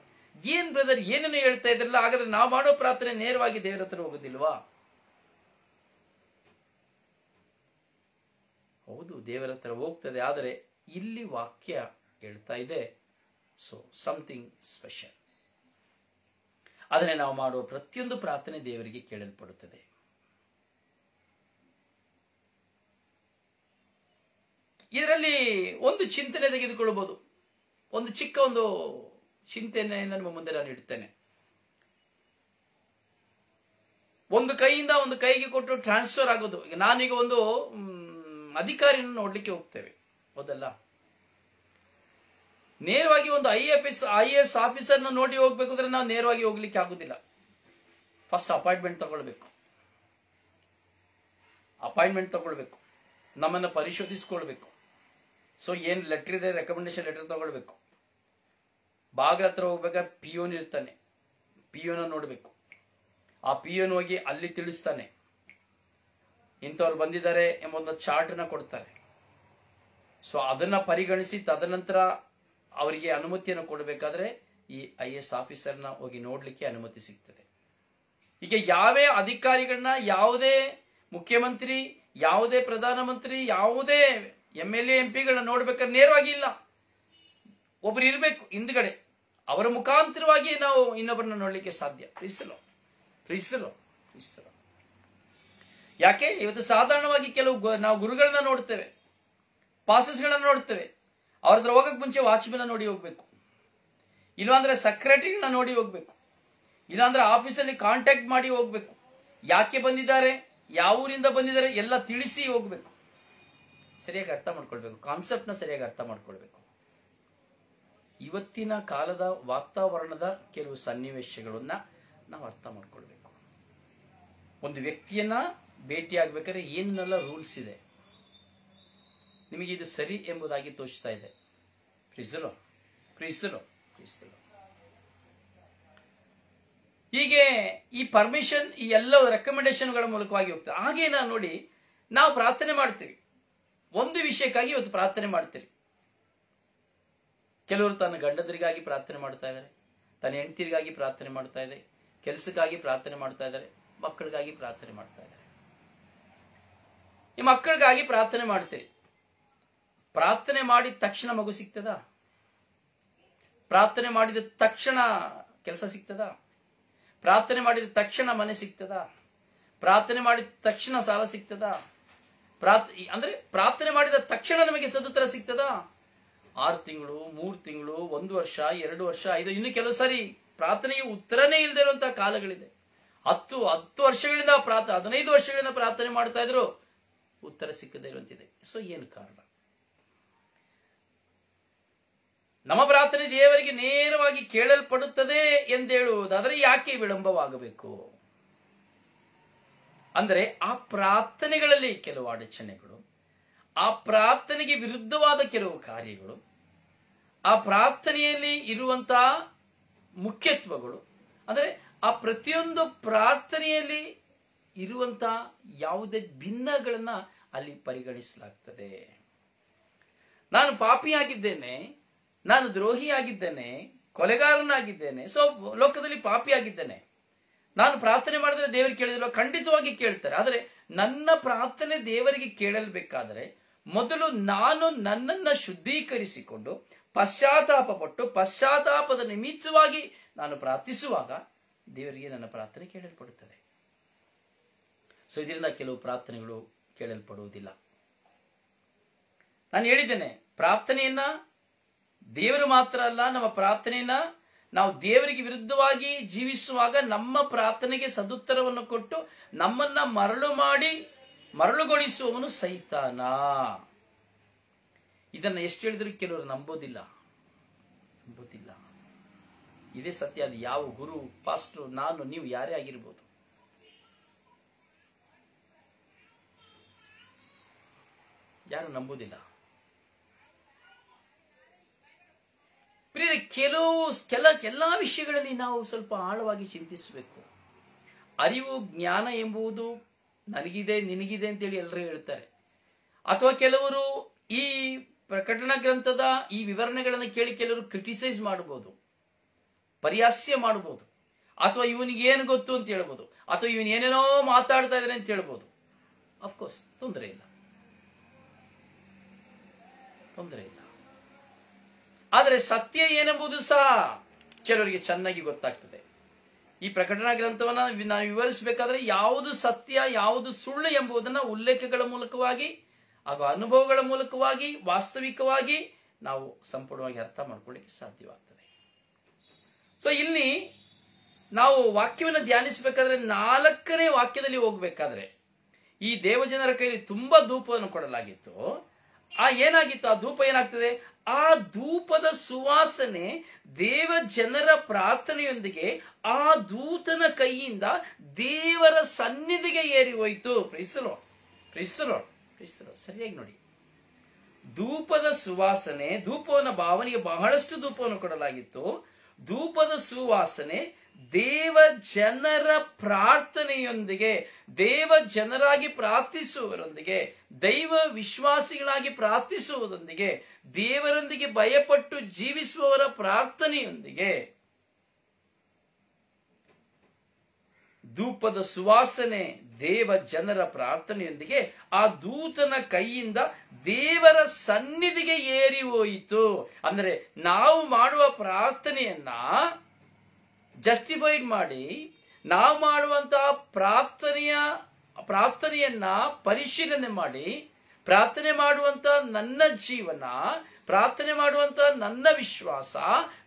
ಏನ್ ಬ್ರದರ್, ಏನನ್ನು ಹೇಳ್ತಾ ಇದ್ರಲ್ಲ? ಹಾಗಾದ್ರೆ ನಾವು ಮಾಡೋ ಪ್ರಾರ್ಥನೆ ನೇರವಾಗಿ ದೇವರ ಹತ್ರ ಹೋಗೋದಿಲ್ವಾ? ಹೌದು, ದೇವರ ಹತ್ರ ಹೋಗ್ತದೆ. ಆದರೆ ಇಲ್ಲಿ ವಾಕ್ಯ ಹೇಳ್ತಾ ಇದೆ, ಸೊ ಸಮಥಿಂಗ್ ಸ್ಪೆಷಲ್. ಆದರೆ ನಾವು ಮಾಡುವ ಪ್ರತಿಯೊಂದು ಪ್ರಾರ್ಥನೆ ದೇವರಿಗೆ ಕೇಳಲ್ಪಡುತ್ತದೆ. ಇದರಲ್ಲಿ ಒಂದು ಚಿಂತನೆ ತೆಗೆದುಕೊಳ್ಳಬಹುದು. ಒಂದು ಚಿಕ್ಕ ಒಂದು ಚಿಂತನೆ ನಿಮ್ಮ ಮುಂದೆ ನಾನು ಇಡ್ತೇನೆ. ಒಂದು ಕೈಯಿಂದ ಒಂದು ಕೈಗೆ ಕೊಟ್ಟು ಟ್ರಾನ್ಸ್ಫರ್ ಆಗೋದು. ಈಗ ನಾನೀಗ ಒಂದು ಅಧಿಕಾರಿಯನ್ನು ನೋಡ್ಲಿಕ್ಕೆ ಹೋಗ್ತೇವೆ, ಹೌದಲ್ಲ? ನೇರವಾಗಿ ಒಂದು IAS ಆಫೀಸರ್ನ ನೋಡಿ ಹೋಗ್ಬೇಕು ಅಂದ್ರೆ ನಾವು ನೇರವಾಗಿ ಹೋಗ್ಲಿಕ್ಕೆ ಆಗುದಿಲ್ಲ. ಫಸ್ಟ್ ಅಪಾಯಿಂಟ್ಮೆಂಟ್ ತಗೊಳ್ಬೇಕು. ನಮ್ಮನ್ನ ಪರಿಶೋಧಿಸ್ಕೊಳ್ಬೇಕು. ಸೊ ಏನ್ ಲೆಟರ್ ಇದೆ, ರೆಕಮೆಂಡೇಶನ್ ಲೆಟರ್ ತಗೊಳ್ಬೇಕು. ಬಾಗಿಲ ಹತ್ರ ಹೋಗ್ಬೇಕಾದ್ರೆ ಪಿಯೋನ್ ಇರ್ತಾನೆ, ಪಿಯೋನ ನೋಡ್ಬೇಕು. ಆ ಪಿಯೋನ್ ಹೋಗಿ ಅಲ್ಲಿ ತಿಳಿಸ್ತಾನೆ, ಇಂಥವ್ರು ಬಂದಿದ್ದಾರೆ ಎಂಬ ಒಂದು ಚಾರ್ಟ್ನ ಕೊಡ್ತಾರೆ. ಸೊ ಅದನ್ನ ಪರಿಗಣಿಸಿ ತದನಂತರ ಅವರಿಗೆ ಅನುಮತಿಯನ್ನು ಕೊಡಬೇಕಾದ್ರೆ ಈ IAS ಆಫೀಸರ್ನ ಹೋಗಿ ನೋಡ್ಲಿಕ್ಕೆ ಅನುಮತಿ ಸಿಗ್ತದೆ. ಈಗ ಯಾವೇ ಅಧಿಕಾರಿಗಳನ್ನ, ಯಾವುದೇ ಮುಖ್ಯಮಂತ್ರಿ, ಯಾವುದೇ ಪ್ರಧಾನಮಂತ್ರಿ, ಯಾವುದೇ MLA MP ಗಳನ್ನ ನೋಡ್ಬೇಕಾದ್ರೆ ನೇರವಾಗಿ ಇಲ್ಲ, ಒಬ್ರು ಇರ್ಬೇಕು ಹಿಂದ್ಗಡೆ. ಅವರ ಮುಖಾಂತರವಾಗಿ ನಾವು ಇನ್ನೊಬ್ಬರನ್ನ ನೋಡ್ಲಿಕ್ಕೆ ಸಾಧ್ಯ. ಪ್ರೀಸಲು. ಯಾಕೆ ಇವತ್ತು ಸಾಧಾರಣವಾಗಿ ಕೆಲವು ನಾವು ಗುರುಗಳನ್ನ ನೋಡ್ತೇವೆ, ಪಾಸಸ್ಗಳನ್ನ ನೋಡ್ತೇವೆ. ಅವ್ರ ಹತ್ರ ಹೋಗಕ್ ಮುಂಚೆ ವಾಚ್ಮನ್ ನೋಡಿ ಹೋಗ್ಬೇಕು, ಇಲ್ಲಾಂದ್ರೆ ಸೆಕ್ರೆಟರಿಗಳನ್ನ ನೋಡಿ ಹೋಗ್ಬೇಕು, ಇಲ್ಲಾಂದ್ರೆ ಆಫೀಸಲ್ಲಿ ಕಾಂಟ್ಯಾಕ್ಟ್ ಮಾಡಿ ಹೋಗ್ಬೇಕು. ಯಾಕೆ ಬಂದಿದ್ದಾರೆ, ಯಾವ ಊರಿಂದ ಬಂದಿದ್ದಾರೆ ಎಲ್ಲ ತಿಳಿಸಿ ಹೋಗ್ಬೇಕು. ಸರಿಯಾಗಿ ಅರ್ಥ ಮಾಡ್ಕೊಳ್ಬೇಕು, ಕಾನ್ಸೆಪ್ಟ್ ನ ಸರಿಯಾಗಿ ಅರ್ಥ ಮಾಡ್ಕೊಳ್ಬೇಕು. ಇವತ್ತಿನ ಕಾಲದ ವಾತಾವರಣದ ಕೆಲವು ಸನ್ನಿವೇಶಗಳನ್ನ ನಾವು ಅರ್ಥ ಮಾಡ್ಕೊಳ್ಬೇಕು. ಒಂದು ವ್ಯಕ್ತಿಯನ್ನ ಭೇಟಿ ಆಗ್ಬೇಕಾದ್ರೆ ಏನೆಲ್ಲ ರೂಲ್ಸ್ ಇದೆ, ನಿಮಗೆ ಇದು ಸರಿ ಎಂಬುದಾಗಿ ತೋಚ್ತಾ ಇದೆ. ಪ್ರೀಸಲು. ಹೀಗೆ ಈ ಪರ್ಮಿಷನ್, ಈ ಎಲ್ಲ ರೆಕಮೆಂಡೇಶನ್ಗಳ ಮೂಲಕವಾಗಿ ಹೋಗ್ತದೆ. ಹಾಗೆ ನಾನು ನೋಡಿ, ನಾವು ಪ್ರಾರ್ಥನೆ ಮಾಡ್ತೀವಿ, ಒಂದು ವಿಷಯಕ್ಕಾಗಿ ಇವತ್ತು ಪ್ರಾರ್ಥನೆ ಮಾಡ್ತೀರಿ. ಕೆಲವರು ತನ್ನ ಗಂಡದರಿಗಾಗಿ ಪ್ರಾರ್ಥನೆ ಮಾಡ್ತಾ ಇದ್ದಾರೆ, ತನ್ನ ಹೆಂಡತಿರಿಗಾಗಿ ಪ್ರಾರ್ಥನೆ ಮಾಡ್ತಾ ಇದೆ, ಕೆಲಸಕ್ಕಾಗಿ ಪ್ರಾರ್ಥನೆ ಮಾಡ್ತಾ ಇದ್ದಾರೆ, ಮಕ್ಕಳಿಗಾಗಿ ಪ್ರಾರ್ಥನೆ ಮಾಡ್ತಾ ಇದ್ದಾರೆ. ಈ ಮಕ್ಕಳಿಗಾಗಿ ಪ್ರಾರ್ಥನೆ ಮಾಡ್ತೀರಿ. ಪ್ರಾರ್ಥನೆ ಮಾಡಿದ ತಕ್ಷಣ ಮಗು ಸಿಗ್ತದ? ಪ್ರಾರ್ಥನೆ ಮಾಡಿದ ತಕ್ಷಣ ಕೆಲಸ ಸಿಗ್ತದ? ಪ್ರಾರ್ಥನೆ ಮಾಡಿದ ತಕ್ಷಣ ಮನೆ ಸಿಗ್ತದ? ಪ್ರಾರ್ಥನೆ ಮಾಡಿದ ತಕ್ಷಣ ಸಾಲ ಸಿಗ್ತದ? ಅಂದ್ರೆ ಪ್ರಾರ್ಥನೆ ಮಾಡಿದ ತಕ್ಷಣ ನಮಗೆ ಸದುತ್ತರ ಸಿಗ್ತದ? 6 ತಿಂಗಳು, 3 ತಿಂಗಳು, 1 ವರ್ಷ, 2 ವರ್ಷ, 5, ಇನ್ನು ಕೆಲವು ಸಾರಿ ಪ್ರಾರ್ಥನೆಗೆ ಉತ್ತರನೇ ಇಲ್ಲದೆ ಇರುವಂತಹ ಕಾಲಗಳಿದೆ. 10 ವರ್ಷಗಳಿಂದ 15 ವರ್ಷಗಳಿಂದ ಪ್ರಾರ್ಥನೆ ಮಾಡ್ತಾ ಇದ್ರು, ಉತ್ತರ ಸಿಕ್ಕದೇ ಇರುವಂತಿದೆ. ಸೊ ಏನು ಕಾರಣ? ನಮ್ಮ ಪ್ರಾರ್ಥನೆ ದೇವರಿಗೆ ನೇರವಾಗಿ ಕೇಳಲ್ಪಡುತ್ತದೆ ಎಂದೇಳುವುದಾದರೆ ಯಾಕೆ ವಿಳಂಬವಾಗಬೇಕು? ಅಂದರೆ ಆ ಪ್ರಾರ್ಥನೆಗಳಲ್ಲಿ ಕೆಲವು ಅಡಚಣೆಗಳು, ಆ ಪ್ರಾರ್ಥನೆಗೆ ವಿರುದ್ಧವಾದ ಕೆಲವು ಕಾರ್ಯಗಳು, ಆ ಪ್ರಾರ್ಥನೆಯಲ್ಲಿ ಇರುವಂತಹ ಮುಖ್ಯತ್ವಗಳು, ಅಂದರೆ ಆ ಪ್ರತಿಯೊಂದು ಪ್ರಾರ್ಥನೆಯಲ್ಲಿ ಇರುವಂತಹ ಯಾವುದೇ ಭಿನ್ನಗಳನ್ನ ಅಲ್ಲಿ ಪರಿಗಣಿಸಲಾಗ್ತದೆ. ನಾನು ಪಾಪಿಯಾಗಿದ್ದೇನೆ, ನಾನು ದ್ರೋಹಿಯಾಗಿದ್ದೇನೆ, ಕೊಲೆಗಾರನಾಗಿದ್ದೇನೆ, ಸೊ ಲೋಕದಲ್ಲಿ ಪಾಪಿಯಾಗಿದ್ದೇನೆ, ನಾನು ಪ್ರಾರ್ಥನೆ ಮಾಡಿದ್ರೆ ದೇವರು ಕೇಳಿದಿಲ್ವ? ಖಂಡಿತವಾಗಿ ಕೇಳ್ತಾರೆ. ಆದರೆ ನನ್ನ ಪ್ರಾರ್ಥನೆ ದೇವರಿಗೆ ಕೇಳಲ್ಬೇಕಾದರೆ ಮೊದಲು ನಾನು ನನ್ನನ್ನ ಶುದ್ಧೀಕರಿಸಿಕೊಂಡು ಪಶ್ಚಾತ್ತಾಪ ಪಟ್ಟು ಪಶ್ಚಾತ್ತಾಪದ ನಿಮಿತ್ತವಾಗಿ ನಾನು ಪ್ರಾರ್ಥಿಸುವಾಗ ದೇವರಿಗೆ ನನ್ನ ಪ್ರಾರ್ಥನೆ ಕೇಳಲ್ಪಡುತ್ತದೆ. ಸೊ ಇದರಿಂದ ಕೆಲವು ಪ್ರಾರ್ಥನೆಗಳು ಕೇಳಲ್ಪಡುವುದಿಲ್ಲ. ನಾನು ಹೇಳಿದ್ದೇನೆ, ಪ್ರಾರ್ಥನೆಯನ್ನ ದೇವರು ಮಾತ್ರ ಅಲ್ಲ, ನಮ್ಮ ಪ್ರಾರ್ಥನೆಯನ್ನ ನಾವು ದೇವರಿಗೆ ವಿರುದ್ಧವಾಗಿ ಜೀವಿಸುವಾಗ ನಮ್ಮ ಪ್ರಾರ್ಥನೆಗೆ ಸದುತ್ತರವನ್ನು ಕೊಟ್ಟು ನಮ್ಮನ್ನ ಮರಳುಗೊಳಿಸುವವನು ಸೈತಾನ. ಇದನ್ನ ಎಷ್ಟು ಹೇಳಿದ್ರು ಕೆಲವರು ನಂಬೋದಿಲ್ಲ. ಇದೇ ಸತ್ಯ. ಅದು ಯಾವ ಗುರು, ಪಾಸ್ಟರ್, ನಾನು, ನೀವು ಯಾರೇ ಆಗಿರ್ಬೋದು. ಯಾರು ನಂಬೋದಿಲ್ಲ. ಎಲ್ಲಾ ವಿಷಯಗಳಲ್ಲಿ ನಾವು ಸ್ವಲ್ಪ ಆಳವಾಗಿ ಚಿಂತಿಸಬೇಕು. ಅರಿವು, ಜ್ಞಾನ ಎಂಬುದು ನನಗಿದೆ ನಿನಗಿದೆ ಅಂತೇಳಿ ಎಲ್ಲರೂ ಹೇಳ್ತಾರೆ. ಅಥವಾ ಕೆಲವರು ಈ ಪ್ರಕಟಣಾ ಗ್ರಂಥದ ಈ ವಿವರಣೆಗಳನ್ನು ಕೇಳಿ ಕೆಲವರು ಕ್ರಿಟಿಸೈಸ್ ಮಾಡಬಹುದು, ಪರಿಹಾಸ್ಯ ಮಾಡಬಹುದು, ಅಥವಾ ಇವನಿಗೆ ಏನು ಗೊತ್ತು ಅಂತ ಹೇಳ್ಬೋದು, ಅಥವಾ ಇವನ್ ಏನೇನೋ ಮಾತಾಡ್ತಾ ಇದ್ದಾನೆ ಅಂತ ಹೇಳ್ಬೋದು. ಅಫ್ಕೋರ್ಸ್ ತೊಂದರೆ ಇಲ್ಲ. ಆದರೆ ಸತ್ಯ ಏನೆಂಬುದು ಸಹ ಕೆಲವರಿಗೆ ಚೆನ್ನಾಗಿ ಗೊತ್ತಾಗ್ತದೆ. ಈ ಪ್ರಕಟಣಾ ಗ್ರಂಥವನ್ನ ನಾವು ವಿವರಿಸಬೇಕಾದ್ರೆ ಯಾವುದು ಸತ್ಯ ಯಾವುದು ಸುಳ್ಳು ಎಂಬುದನ್ನ ಉಲ್ಲೇಖಗಳ ಮೂಲಕವಾಗಿ ಹಾಗೂ ಅನುಭವಗಳ ಮೂಲಕವಾಗಿ ವಾಸ್ತವಿಕವಾಗಿ ನಾವು ಸಂಪೂರ್ಣವಾಗಿ ಅರ್ಥ ಮಾಡ್ಕೊಳ್ಳಿಕ್ಕೆ ಸಾಧ್ಯವಾಗ್ತದೆ. ಸೊ ಇಲ್ಲಿ ನಾವು ವಾಕ್ಯವನ್ನು ಧ್ಯಾನಿಸಬೇಕಾದ್ರೆ 4ನೇ ವಾಕ್ಯದಲ್ಲಿ ಹೋಗ್ಬೇಕಾದ್ರೆ ಈ ದೇವಜನರ ಕೈಲಿ ತುಂಬಾ ಧೂಪವನ್ನು ಕೊಡಲಾಗಿತ್ತು. ಏನಾಗಿತ್ತು ಆ ಧೂಪ? ಏನಾಗ್ತದೆ? ಆ ಧೂಪದ ಸುವಾಸನೆ ದೇವ ಜನರ ಪ್ರಾರ್ಥನೆಯೊಂದಿಗೆ ಆ ದೂತನ ಕೈಯಿಂದ ದೇವರ ಸನ್ನಿಧಿಗೆ ಏರಿ ಹೋಯಿತು. ಕ್ರೈಸ್ತರು ಸರಿಯಾಗಿ ನೋಡಿ. ಧೂಪದ ಸುವಾಸನೆ, ಅವನಿಗೆ ಬಹಳಷ್ಟು ಧೂಪವನ್ನು ಕೊಡಲಾಗಿತ್ತು. ಧೂಪದ ಸುವಾಸನೆ ದೇವ ಜನರ ಪ್ರಾರ್ಥನೆಯೊಂದಿಗೆ, ದೇವ ಜನರಾಗಿ ಪ್ರಾರ್ಥಿಸುವವರೊಂದಿಗೆ, ದೈವ ವಿಶ್ವಾಸಿಗಳಾಗಿ ಪ್ರಾರ್ಥಿಸುವುದರೊಂದಿಗೆ, ದೇವರೊಂದಿಗೆ ಭಯಪಟ್ಟು ಜೀವಿಸುವವರ ಪ್ರಾರ್ಥನೆಯೊಂದಿಗೆ, ಧೂಪದ ಸುವಾಸನೆ ದೇವ ಜನರ ಪ್ರಾರ್ಥನೆಯೊಂದಿಗೆ ಆ ದೂತನ ಕೈಯಿಂದ ದೇವರ ಸನ್ನಿಧಿಗೆ ಏರಿ ಹೋಯಿತು. ಅಂದ್ರೆ ನಾವು ಮಾಡುವ ಪ್ರಾರ್ಥನೆಯನ್ನ ಜಸ್ಟಿಫೈಡ್ ಮಾಡಿ, ನಾವು ಮಾಡುವಂತಹ ಪ್ರಾರ್ಥನೆಯನ್ನ ಪರಿಶೀಲನೆ ಮಾಡಿ, ಪ್ರಾರ್ಥನೆ ಮಾಡುವಂತ ನನ್ನ ಜೀವನ, ಪ್ರಾರ್ಥನೆ ಮಾಡುವಂತ ನನ್ನ ವಿಶ್ವಾಸ,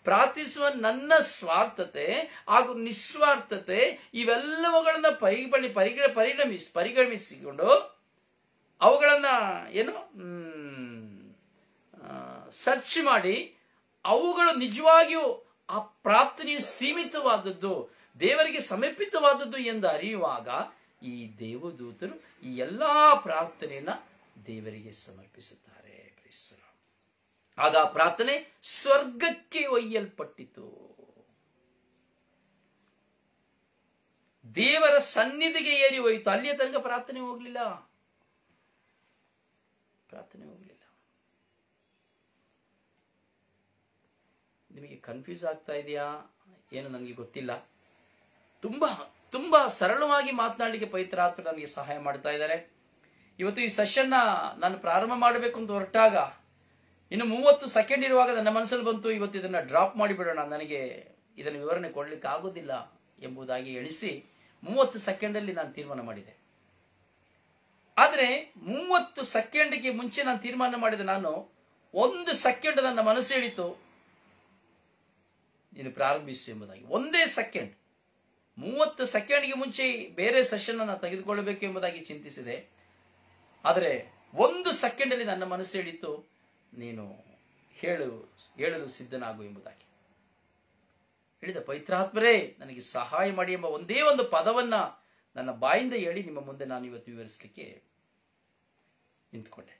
ಪ್ರಾರ್ಥಿಸುವ ನನ್ನ ಸ್ವಾರ್ಥತೆ ಹಾಗೂ ನಿಸ್ವಾರ್ಥತೆ ಇವೆಲ್ಲವುಗಳನ್ನ ಪರಿಗಣಿಸಿಕೊಂಡು ಅವುಗಳನ್ನ ಸರ್ಚ್ ಮಾಡಿ ಅವುಗಳು ನಿಜವಾಗಿಯೂ ಆ ಪ್ರಾರ್ಥನೆಯು ಸೀಮಿತವಾದದ್ದು, ದೇವರಿಗೆ ಸಮರ್ಪಿತವಾದದ್ದು ಎಂದು ಅರಿಯುವಾಗ ಈ ದೇವದೂತರು ಈ ಎಲ್ಲಾ ಪ್ರಾರ್ಥನೆಯನ್ನ ದೇವರಿಗೆ ಸಮರ್ಪಿಸುತ್ತಾರೆ. ಆಗ ಆ ಪ್ರಾರ್ಥನೆ ಸ್ವರ್ಗಕ್ಕೆ ಒಯ್ಯಲ್ಪಟ್ಟಿತು. ದೇವರ ಸನ್ನಿಧಿಗೆ ಏರಿ ಹೋಯಿತು. ಅಲ್ಲಿಯ ತನಕ ಪ್ರಾರ್ಥನೆ ಹೋಗ್ಲಿಲ್ಲ. ನಿಮಗೆ ಕನ್ಫ್ಯೂಸ್ ಆಗ್ತಾ ಇದೆಯಾ ಏನು ನನಗೆ ಗೊತ್ತಿಲ್ಲ. ತುಂಬಾ ಸರಳವಾಗಿ ಮಾತನಾಡಲಿಕ್ಕೆ ಪವಿತ್ರಾತ್ಮ ನನಗೆ ಸಹಾಯ ಮಾಡ್ತಾ ಇದ್ದಾರೆ. ಇವತ್ತು ಈ ಸೆಷನ್ ನಾನು ಪ್ರಾರಂಭ ಮಾಡಬೇಕು ಅಂತ ಹೊರಟಾಗ ಇನ್ನು 30 ಸೆಕೆಂಡ್ ಇರುವಾಗ ನನ್ನ ಮನಸ್ಸಲ್ಲಿ ಬಂತು, ಇವತ್ತು ಇದನ್ನ ಡ್ರಾಪ್ ಮಾಡಿಬಿಡೋಣ, ನನಗೆ ಇದನ್ನು ವಿವರಣೆ ಕೊಡ್ಲಿಕ್ಕೆ ಆಗೋದಿಲ್ಲ ಎಂಬುದಾಗಿ ಎಣಿಸಿ 30 ಸೆಕೆಂಡಲ್ಲಿ ನಾನು ತೀರ್ಮಾನ ಮಾಡಿದೆ. ಆದರೆ 30 ಸೆಕೆಂಡ್ಗೆ ಮುಂಚೆ ನಾನು ತೀರ್ಮಾನ ಮಾಡಿದೆ. ನಾನು 1 ಸೆಕೆಂಡ್ ನನ್ನ ಮನಸ್ಸು ಹೇಳಿತು, ನೀನು ಪ್ರಾರಂಭಿಸು ಎಂಬುದಾಗಿ. 1 ಸೆಕೆಂಡ್, 30 ಸೆಕೆಂಡ್ಗೆ ಮುಂಚೆ ಬೇರೆ ಸೆಷನ್ ಅನ್ನು ತೆಗೆದುಕೊಳ್ಳಬೇಕು ಎಂಬುದಾಗಿ ಚಿಂತಿಸಿದೆ. ಆದರೆ 1 ಸೆಕೆಂಡ್ ಅಲ್ಲಿ ನನ್ನ ಮನಸ್ಸು ಹೇಳಿತ್ತು, ನೀನು ಹೇಳಲು ಸಿದ್ಧನಾಗು ಎಂಬುದಾಗಿ ಹೇಳಿದ. ಪವಿತ್ರಾತ್ಮರೇ ನನಗೆ ಸಹಾಯ ಮಾಡಿ ಎಂಬ ಒಂದೇ ಒಂದು ಪದವನ್ನ ನನ್ನ ಬಾಯಿಂದ ಹೇಳಿ ನಿಮ್ಮ ಮುಂದೆ ನಾನು ಇವತ್ತು ವಿವರಿಸಲಿಕ್ಕೆ ನಿಂತ್ಕೊಂಡೆ.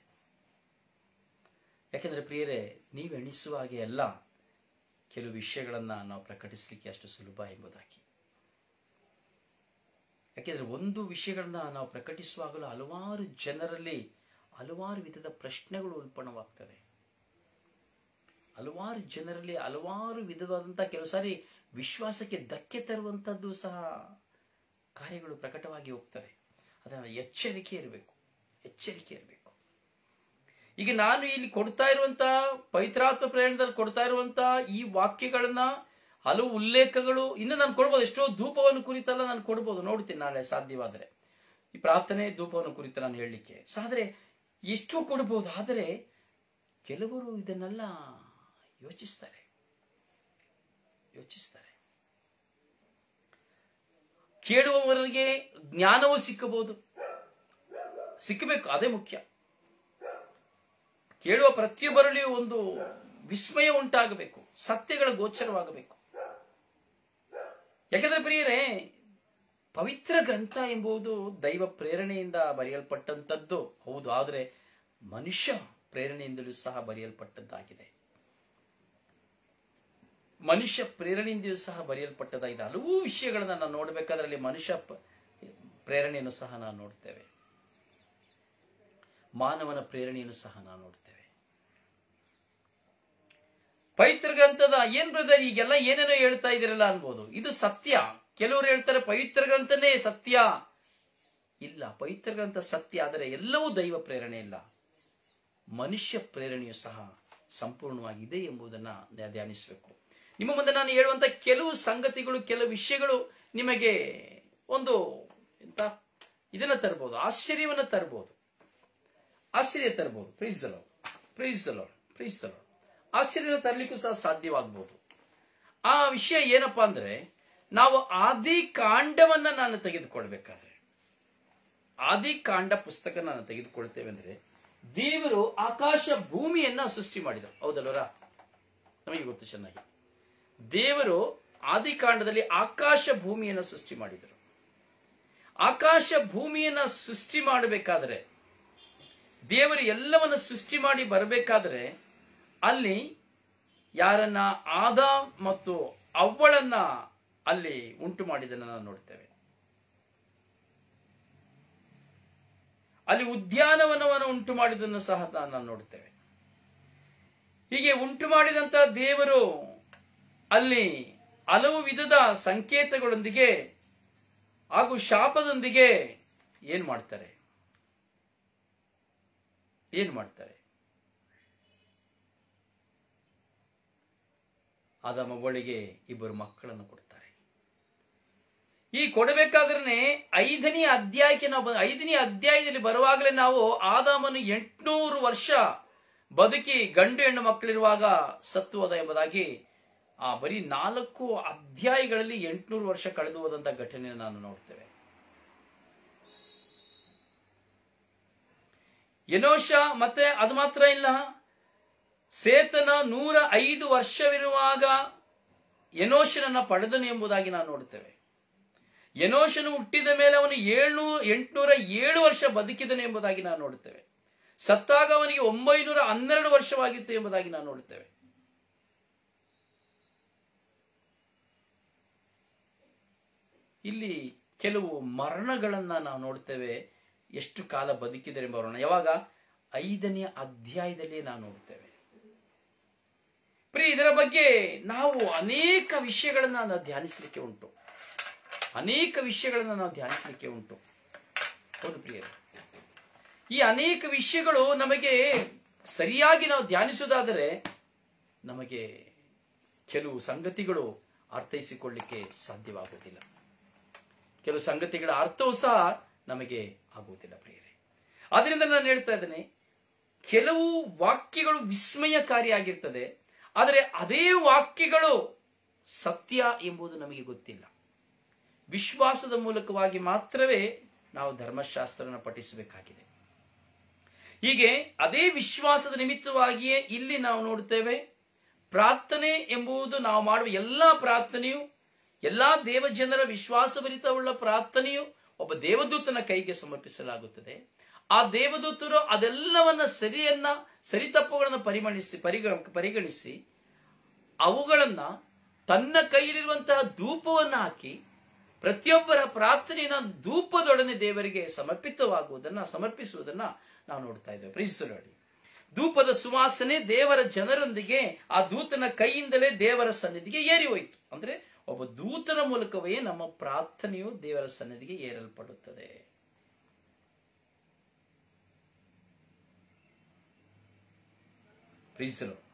ಯಾಕೆಂದ್ರೆ ಪ್ರಿಯರೇ, ನೀವು ಎಣಿಸುವ ಹಾಗೆ ಅಲ್ಲ ಕೆಲವು ವಿಷಯಗಳನ್ನ ನಾವು ಪ್ರಕಟಿಸಲಿಕ್ಕೆ ಅಷ್ಟು ಸುಲಭ ಎಂಬುದಾಗಿ. ಯಾಕೆಂದ್ರೆ ಒಂದು ವಿಷಯಗಳನ್ನ ನಾವು ಪ್ರಕಟಿಸುವಾಗಲೂ ಹಲವಾರು ಜನರಲ್ಲಿ ಹಲವಾರು ವಿಧದ ಪ್ರಶ್ನೆಗಳು ಉಲ್ಪಣವಾಗ್ತದೆ. ಹಲವಾರು ಜನರಲ್ಲಿ ಹಲವಾರು ವಿಧವಾದಂತಹ ಕೆಲವು ಸಾರಿ ವಿಶ್ವಾಸಕ್ಕೆ ಧಕ್ಕೆ ತರುವಂತದ್ದು ಸಹ ಕಾರ್ಯಗಳು ಪ್ರಕಟವಾಗಿ ಹೋಗ್ತದೆ. ಅದನ್ನ ಎಚ್ಚರಿಕೆ ಇರಬೇಕು. ಈಗ ನಾನು ಇಲ್ಲಿ ಕೊಡ್ತಾ ಇರುವಂತಹ ಪವಿತ್ರಾತ್ಮ ಪ್ರೇರಣೆದಲ್ಲಿ ಕೊಡ್ತಾ ಇರುವಂತಹ ಈ ವಾಕ್ಯಗಳನ್ನ ಹಲವು ಉಲ್ಲೇಖಗಳು ಇನ್ನು ನಾನು ಕೊಡ್ಬೋದು. ಎಷ್ಟೋ ಧೂಪವನ್ನು ಕುರಿತಲ್ಲ ನಾನು ಕೊಡ್ಬೋದು, ನೋಡ್ತೀನಿ ನಾಳೆ ಸಾಧ್ಯವಾದರೆ. ಈ ಪ್ರಾರ್ಥನೆ ಧೂಪವನ್ನು ಕುರಿತು ನಾನು ಹೇಳಲಿಕ್ಕೆ ಆದ್ರೆ ಎಷ್ಟೋ ಕೊಡ್ಬೋದು. ಆದರೆ ಕೆಲವರು ಇದನ್ನೆಲ್ಲ ಯೋಚಿಸ್ತಾರೆ. ಕೇಳುವವರಿಗೆ ಜ್ಞಾನವೂ ಸಿಕ್ಕಬೇಕು, ಅದೇ ಮುಖ್ಯ. ಕೇಳುವ ಪ್ರತಿಯೊಬ್ಬರಲ್ಲಿಯೂ ಒಂದು ವಿಸ್ಮಯ ಉಂಟಾಗಬೇಕು, ಸತ್ಯಗಳ ಗೋಚರವಾಗಬೇಕು. ಯಾಕಂದ್ರೆ ಪ್ರಿಯರೇ, ಪವಿತ್ರ ಗ್ರಂಥ ಎಂಬುದು ದೈವ ಪ್ರೇರಣೆಯಿಂದ ಬರೆಯಲ್ಪಟ್ಟಂಥದ್ದು ಹೌದು, ಆದರೆ ಮನುಷ್ಯ ಪ್ರೇರಣೆಯಿಂದಲೂ ಸಹ ಬರೆಯಲ್ಪಟ್ಟದ್ದಾಗಿದೆ. ಹಲವು ವಿಷಯಗಳನ್ನ ನಾವು ನೋಡಬೇಕಾದ್ರೆ ಅಲ್ಲಿ ಮನುಷ್ಯ ಪ್ರೇರಣೆಯನ್ನು ಸಹ ನಾವು ನೋಡ್ತೇವೆ, ಮಾನವನ ಪ್ರೇರಣೆಯನ್ನು ಸಹ ನಾವು ನೋಡ್ತೇವೆ. ಪವಿತ್ರ ಗ್ರಂಥದ ಏನ್ ಬ್ರದರ್ ಈಗೆಲ್ಲ ಏನೇನೋ ಹೇಳ್ತಾ ಇದ್ದೀರಲ್ಲ ಅನ್ಬೋದು. ಇದು ಸತ್ಯ. ಕೆಲವರು ಹೇಳ್ತಾರೆ ಪವಿತ್ರ ಗ್ರಂಥನೇ ಸತ್ಯ. ಇಲ್ಲ, ಪವಿತ್ರ ಗ್ರಂಥ ಸತ್ಯ, ಆದರೆ ಎಲ್ಲವೂ ದೈವ ಪ್ರೇರಣೆ ಇಲ್ಲ. ಮನುಷ್ಯ ಪ್ರೇರಣೆಯು ಸಹ ಸಂಪೂರ್ಣವಾಗಿದೆ ಎಂಬುದನ್ನ ಧ್ಯಾನಿಸಬೇಕು. ನಿಮ್ಮ ಮುಂದೆ ನಾನು ಹೇಳುವಂತ ಕೆಲವು ಸಂಗತಿಗಳು, ಕೆಲವು ವಿಷಯಗಳು ನಿಮಗೆ ಒಂದು ಇದನ್ನ ತರಬಹುದು, ಆಶ್ಚರ್ಯವನ್ನ ತರಬಹುದು. Praise the lord. ಆಶ್ಚರ್ಯ ತರಲಿಕ್ಕೂ ಸಹ ಸಾಧ್ಯವಾಗಬಹುದು. ಆ ವಿಷಯ ಏನಪ್ಪಾ ಅಂದ್ರೆ, ನಾವು ಆದಿಕಾಂಡವನ್ನ ನಾನು ತೆಗೆದುಕೊಳ್ಬೇಕಾದ್ರೆ, ಆದಿಕಾಂಡ ಪುಸ್ತಕ ನಾನು ತೆಗೆದುಕೊಳ್ತೇವೆ ಅಂದ್ರೆ, ದೇವರು ಆಕಾಶ ಭೂಮಿಯನ್ನ ಸೃಷ್ಟಿ ಮಾಡಿದರು, ಹೌದಲ್ವರ? ನಮಗೆ ಗೊತ್ತು ಚೆನ್ನಾಗಿ. ದೇವರು ಆದಿಕಾಂಡದಲ್ಲಿ ಆಕಾಶ ಭೂಮಿಯನ್ನ ಸೃಷ್ಟಿ ಮಾಡಿದರು. ಆಕಾಶ ಭೂಮಿಯನ್ನ ಸೃಷ್ಟಿ ಮಾಡಬೇಕಾದ್ರೆ, ದೇವರು ಎಲ್ಲವನ್ನ ಸೃಷ್ಟಿ ಮಾಡಿ ಬರಬೇಕಾದ್ರೆ, ಅಲ್ಲಿ ಯಾರನ್ನ ಆದಾಮ್ ಮತ್ತು ಅವ್ವಳನ್ನ ಅಲ್ಲಿ ಉಂಟು ಮಾಡಿದ್ದನ್ನು ನಾವು ನೋಡ್ತೇವೆ. ಅಲ್ಲಿ ಉದ್ಯಾನವನವನ್ನು ಉಂಟು ಮಾಡಿದ್ದನ್ನು ಸಹ ನಾವು ನೋಡ್ತೇವೆ. ಹೀಗೆ ಉಂಟು ಮಾಡಿದಂತ ದೇವರು ಅಲ್ಲಿ ಹಲವು ವಿಧದ ಸಂಕೇತಗಳೊಂದಿಗೆ ಹಾಗೂ ಶಾಪದೊಂದಿಗೆ ಏನ್ ಮಾಡ್ತಾರೆ? ಆದಾಮ ಅವ್ವಳಿಗೆ ಇಬ್ಬರು ಮಕ್ಕಳನ್ನು ಕೊಡ್ತಾರೆ. ಈ ಕೊಡಬೇಕಾದ್ರೆ 5ನೇ ಅಧ್ಯಾಯಕ್ಕೆ ನಾವು 5ನೇ ಅಧ್ಯಾಯದಲ್ಲಿ ಬರುವಾಗಲೇ ನಾವು ಆದಾಮನು 800 ವರ್ಷ ಬದುಕಿ ಗಂಡು ಹೆಣ್ಣು ಮಕ್ಕಳಿರುವಾಗ ಸತ್ತು ಹೋದ ಎಂಬುದಾಗಿ ಆ ಬರೀ 4 ಅಧ್ಯಾಯಗಳಲ್ಲಿ 800 ವರ್ಷ ಕಳೆದು ಹೋದಂತ ಘಟನೆಯನ್ನು ನಾನು ನೋಡ್ತೇವೆ. ಎನೋಷ ಮತ್ತೆ ಅದು ಮಾತ್ರ ಇಲ್ಲ, ಸೇತನ 105 ವರ್ಷವಿರುವಾಗ ಎನೋಷನನ್ನ ಪಡೆದನು ಎಂಬುದಾಗಿ ನಾವು ನೋಡುತ್ತೇವೆ. ಎನೋಷನು ಹುಟ್ಟಿದ ಮೇಲೆ ಅವನು 807 ವರ್ಷ ಬದುಕಿದನು ಎಂಬುದಾಗಿ ನಾವು ನೋಡುತ್ತೇವೆ. ಸತ್ತಾಗ ಅವನಿಗೆ 912 ವರ್ಷವಾಗಿತ್ತು ಎಂಬುದಾಗಿ ನಾವು ನೋಡುತ್ತೇವೆ. ಇಲ್ಲಿ ಕೆಲವು ಮರಣಗಳನ್ನ ನಾವು ನೋಡ್ತೇವೆ, ಎಷ್ಟು ಕಾಲ ಬದುಕಿದರೆ ಎಂಬ ಮರಣ. ಯಾವಾಗ? 5ನೇ ಅಧ್ಯಾಯದಲ್ಲಿ ನಾವು ನೋಡ್ತೇವೆ. ಪ್ರಿಯ, ಇದರ ಬಗ್ಗೆ ನಾವು ಅನೇಕ ವಿಷಯಗಳನ್ನ ನಾವು ಧ್ಯಾನಿಸಲಿಕ್ಕೆ ಉಂಟು. ಹೌದು ಪ್ರಿಯರೇ, ಈ ಅನೇಕ ವಿಷಯಗಳು ನಮಗೆ ಸರಿಯಾಗಿ ನಾವು ಧ್ಯಾನಿಸುವುದಾದರೆ ನಮಗೆ ಕೆಲವು ಸಂಗತಿಗಳು ಅರ್ಥೈಸಿಕೊಳ್ಳಿಕ್ಕೆ ಸಾಧ್ಯವಾಗುವುದಿಲ್ಲ. ಕೆಲವು ಸಂಗತಿಗಳ ಅರ್ಥವೂ ಸಹ ನಮಗೆ ಆಗುವುದಿಲ್ಲ ಪ್ರಿಯರೇ. ಆದ್ರಿಂದ ನಾನು ಹೇಳ್ತಾ ಇದ್ದೇನೆ, ಕೆಲವು ವಾಕ್ಯಗಳು ವಿಸ್ಮಯಕಾರಿಯಾಗಿರ್ತದೆ, ಆದರೆ ಅದೇ ವಾಕ್ಯಗಳು ಸತ್ಯ ಎಂಬುದು ನಮಗೆ ಗೊತ್ತಿಲ್ಲ. ವಿಶ್ವಾಸದ ಮೂಲಕವಾಗಿ ಮಾತ್ರವೇ ನಾವು ಧರ್ಮಶಾಸ್ತ್ರವನ್ನು ಪಠಿಸಬೇಕಾಗಿದೆ. ಹೀಗೆ ಅದೇ ವಿಶ್ವಾಸದ ನಿಮಿತ್ತವಾಗಿಯೇ ಇಲ್ಲಿ ನಾವು ನೋಡುತ್ತೇವೆ, ಪ್ರಾರ್ಥನೆ ಎಂಬುದು ನಾವು ಮಾಡುವ ಎಲ್ಲಾ ಪ್ರಾರ್ಥನೆಯು, ಎಲ್ಲಾ ದೇವಜನರ ವಿಶ್ವಾಸಭರಿತವುಳ್ಳ ಪ್ರಾರ್ಥನೆಯು ಒಬ್ಬ ದೇವದೂತನ ಕೈಗೆ ಸಮರ್ಪಿಸಲಾಗುತ್ತದೆ. ಆ ದೇವದೂತರು ಅದೆಲ್ಲವನ್ನ ಸರಿತಪ್ಪುಗಳನ್ನು ಪರಿಗಣಿಸಿ ಅವುಗಳನ್ನ ತನ್ನ ಕೈಯಲ್ಲಿರುವಂತಹ ಧೂಪವನ್ನು ಹಾಕಿ ಪ್ರತಿಯೊಬ್ಬರ ಪ್ರಾರ್ಥನೆಯ ಧೂಪದೊಡನೆ ದೇವರಿಗೆ ಸಮರ್ಪಿಸುವುದನ್ನ ನಾವು ನೋಡ್ತಾ ಇದ್ದೇವೆ. Price the lord. ಧೂಪದ ಸುವಾಸನೆ ದೇವರ ಜನರೊಂದಿಗೆ ಆ ದೂತನ ಕೈಯಿಂದಲೇ ದೇವರ ಸನ್ನಿಧಿಗೆ ಏರಿ ಹೋಯಿತು. ಅಂದ್ರೆ ಒಬ್ಬ ದೂತನ ಮೂಲಕವೇ ನಮ್ಮ ಪ್ರಾರ್ಥನೆಯು ದೇವರ ಸನ್ನಿಧಿಗೆ ಏರಲ್ಪಡುತ್ತದೆ. Praise the Lord.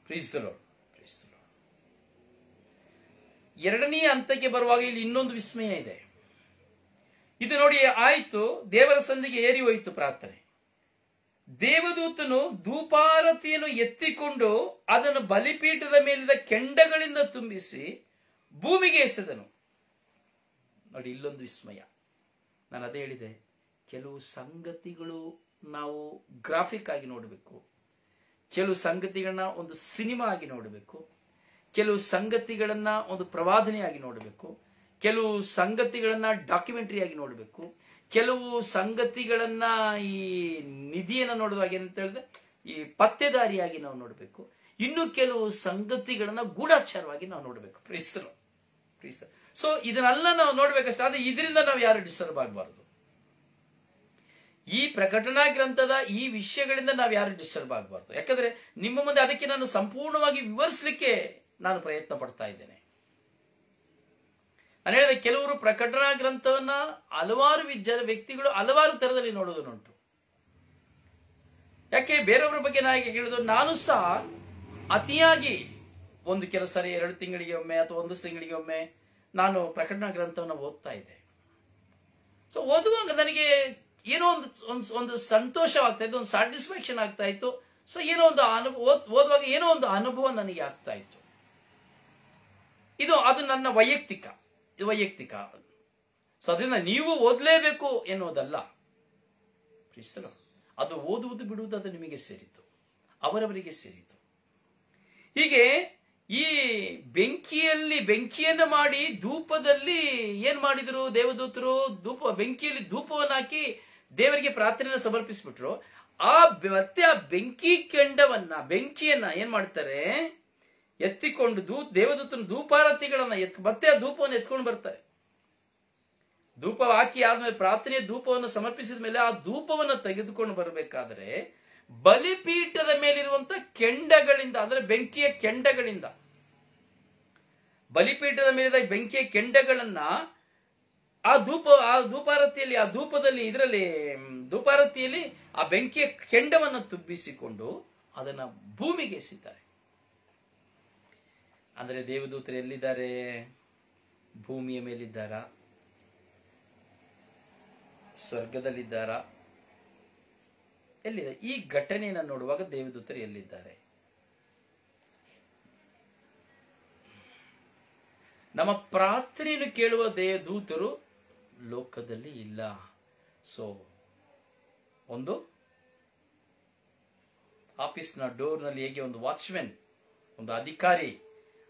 Praise the Lord. Praise the Lord. 2ನೇ ಹಂತಕ್ಕೆ ಬರುವಾಗ ಇಲ್ಲಿ ಇನ್ನೊಂದು ವಿಸ್ಮಯ ಇದೆ. ಇದು ನೋಡಿ, ಆಯ್ತು, ದೇವರ ಸನ್ನಿಧಿಗೆ ಏರಿ ಹೋಯಿತು ಪ್ರಾರ್ಥನೆ. ದೇವದೂತನು ಧೂಪಾರತಿಯನ್ನು ಎತ್ತಿಕೊಂಡು ಅದನ್ನು ಬಲಿಪೀಠದ ಮೇಲಿದ್ದ ಕೆಂಡಗಳಿಂದ ತುಂಬಿಸಿ ಭೂಮಿಗೆ ಎಸೆದನು. ನೋಡಿ, ಇಲ್ಲೊಂದು ವಿಸ್ಮಯ. ನಾನು ಅದೇ ಹೇಳಿದೆ, ಕೆಲವು ಸಂಗತಿಗಳು ನಾವು ಗ್ರಾಫಿಕ್ ಆಗಿ ನೋಡಬೇಕು, ಕೆಲವು ಸಂಗತಿಗಳನ್ನ ಒಂದು ಸಿನಿಮಾ ಆಗಿ ನೋಡಬೇಕು, ಕೆಲವು ಸಂಗತಿಗಳನ್ನ ಒಂದು ಪ್ರವಾದನೆಯಾಗಿ ನೋಡಬೇಕು, ಕೆಲವು ಸಂಗತಿಗಳನ್ನ ಡಾಕ್ಯುಮೆಂಟರಿ ಆಗಿ ನೋಡಬೇಕು, ಕೆಲವು ಸಂಗತಿಗಳನ್ನ ಈ ನಿಧಿಯನ್ನು ನೋಡುವಾಗ ಏನಂತ ಹೇಳಿದ್ರೆ ಈ ಪತ್ತೆದಾರಿಯಾಗಿ ನಾವು ನೋಡಬೇಕು, ಇನ್ನು ಕೆಲವು ಸಂಗತಿಗಳನ್ನ ಗೂಢಾಚಾರವಾಗಿ ನಾವು ನೋಡಬೇಕು. ಪ್ರೀಸರ್. ಸೊ ಇದನ್ನೆಲ್ಲ ನಾವು ನೋಡ್ಬೇಕಷ್ಟೇ. ಆದ್ರೆ ಇದರಿಂದ ನಾವು ಯಾರು ಡಿಸ್ಟರ್ಬ್ ಆಗಬಾರದು. ಈ ಪ್ರಕಟಣಾ ಗ್ರಂಥದ ಈ ವಿಷಯಗಳಿಂದ ನಾವು ಯಾರು ಡಿಸ್ಟರ್ಬ್ ಆಗಬಾರ್ದು. ಯಾಕಂದ್ರೆ ನಿಮ್ಮ ಮುಂದೆ ಅದಕ್ಕೆ ನಾನು ಸಂಪೂರ್ಣವಾಗಿ ವಿವರಿಸಲಿಕ್ಕೆ ನಾನು ಪ್ರಯತ್ನ ಪಡ್ತಾ ಇದ್ದೇನೆ. ನಾನು ಹೇಳಿದೆ, ಕೆಲವರು ಪ್ರಕಟಣಾ ಗ್ರಂಥವನ್ನ ಹಲವಾರು ವ್ಯಕ್ತಿಗಳು ಹಲವಾರು ತರದಲ್ಲಿ ನೋಡುವುದುಂಟು. ಯಾಕೆ ಬೇರೆಯವರ ಬಗ್ಗೆ ನಾನು ಹೇಳಿದ್ರು, ನಾನು ಸಹ ಅತಿಯಾಗಿ ಒಂದು ಕೆಲವು ಸರಿ 2 ತಿಂಗಳಿಗೆ ಒಮ್ಮೆ ಅಥವಾ 1 ತಿಂಗಳಿಗೆ ಒಮ್ಮೆ ನಾನು ಪ್ರಕಟಣಾ ಗ್ರಂಥವನ್ನು ಓದ್ತಾ ಇದ್ದೆ. ಸೊ ಓದುವಾಗ ನನಗೆ ಏನೋ ಒಂದು ಸಂತೋಷವಾಗ್ತಾ ಇತ್ತು, ಒಂದು ಸ್ಯಾಟಿಸ್ಫ್ಯಾಕ್ಷನ್ ಆಗ್ತಾ ಇತ್ತು. ಸೊ ಏನೋ ಒಂದು ಓದುವಾಗ ಏನೋ ಒಂದು ಅನುಭವ ನನಗೆ ಆಗ್ತಾ ಇತ್ತು. ಅದು ನನ್ನ ವೈಯಕ್ತಿಕ. ಸೊ ಅದರಿಂದ ನೀವು ಓದಲೇಬೇಕು ಎನ್ನುವುದಲ್ಲ. ಅದು ಓದುವುದು ಬಿಡುವುದು ಅದು ನಿಮಗೆ ಸೇರಿತು, ಅವರವರಿಗೆ ಸೇರಿತು. ಹೀಗೆ ಈ ಬೆಂಕಿಯನ್ನು ಮಾಡಿ ಧೂಪದಲ್ಲಿ ಏನ್ ಮಾಡಿದ್ರು ದೇವದೂತರು? ಬೆಂಕಿಯಲ್ಲಿ ಧೂಪವನ್ನು ಹಾಕಿ ದೇವರಿಗೆ ಪ್ರಾರ್ಥನೆಯನ್ನು ಸಮರ್ಪಿಸ್ಬಿಟ್ರು. ಮತ್ತೆ ಆ ಬೆಂಕಿಯನ್ನ ಏನ್ ಮಾಡ್ತಾರೆ? ಎತ್ತಿಕೊಂಡು ದೇವದೂತನ ಧೂಪಾರತಿಗಳನ್ನ ಮತ್ತೆ ಆ ಧೂಪವನ್ನು ಎತ್ಕೊಂಡು ಬರ್ತಾರೆ. ಧೂಪ ಹಾಕಿ ಆದ್ಮೇಲೆ ಪ್ರಾರ್ಥನೆಯ ಧೂಪವನ್ನು ಸಮರ್ಪಿಸಿದ ಮೇಲೆ ಆ ಧೂಪವನ್ನು ತೆಗೆದುಕೊಂಡು ಬರಬೇಕಾದ್ರೆ ಬಲಿಪೀಠದ ಮೇಲಿರುವಂತ ಕೆಂಡಗಳಿಂದ, ಅಂದ್ರೆ ಬೆಂಕಿಯ ಕೆಂಡಗಳಿಂದ, ಬಲಿಪೀಠದ ಮೇಲಿದ ಬೆಂಕಿಯ ಕೆಂಡಗಳನ್ನ ಆ ಧೂಪಾರತಿಯಲ್ಲಿ ಆ ಬೆಂಕಿಯ ಕೆಂಡವನ್ನು ತುಂಬಿಸಿಕೊಂಡು ಅದನ್ನ ಭೂಮಿಗೆ ಎಸಿದ್ದಾರೆ. ಅಂದ್ರೆ ದೇವದೂತರು ಎಲ್ಲಿದ್ದಾರೆ? ಭೂಮಿಯ ಮೇಲಿದ್ದಾರಾ? ಸ್ವರ್ಗದಲ್ಲಿದ್ದಾರಾ? ಎಲ್ಲಿದೆ? ಈ ಘಟನೆಯನ್ನು ನೋಡುವಾಗ ದೇವದೂತರು ಎಲ್ಲಿದ್ದಾರೆ? ನಮ್ಮ ಪ್ರಾರ್ಥನೆಯನ್ನು ಕೇಳುವ ದೇವದೂತರು ಲೋಕದಲ್ಲಿ ಇಲ್ಲ. ಸೊ ಒಂದು ಆಫೀಸ್ನ ಡೋರ್ನಲ್ಲಿ ಹೇಗೆ ಒಂದು ವಾಚ್ಮೆನ್, ಒಂದು ಅಧಿಕಾರಿ,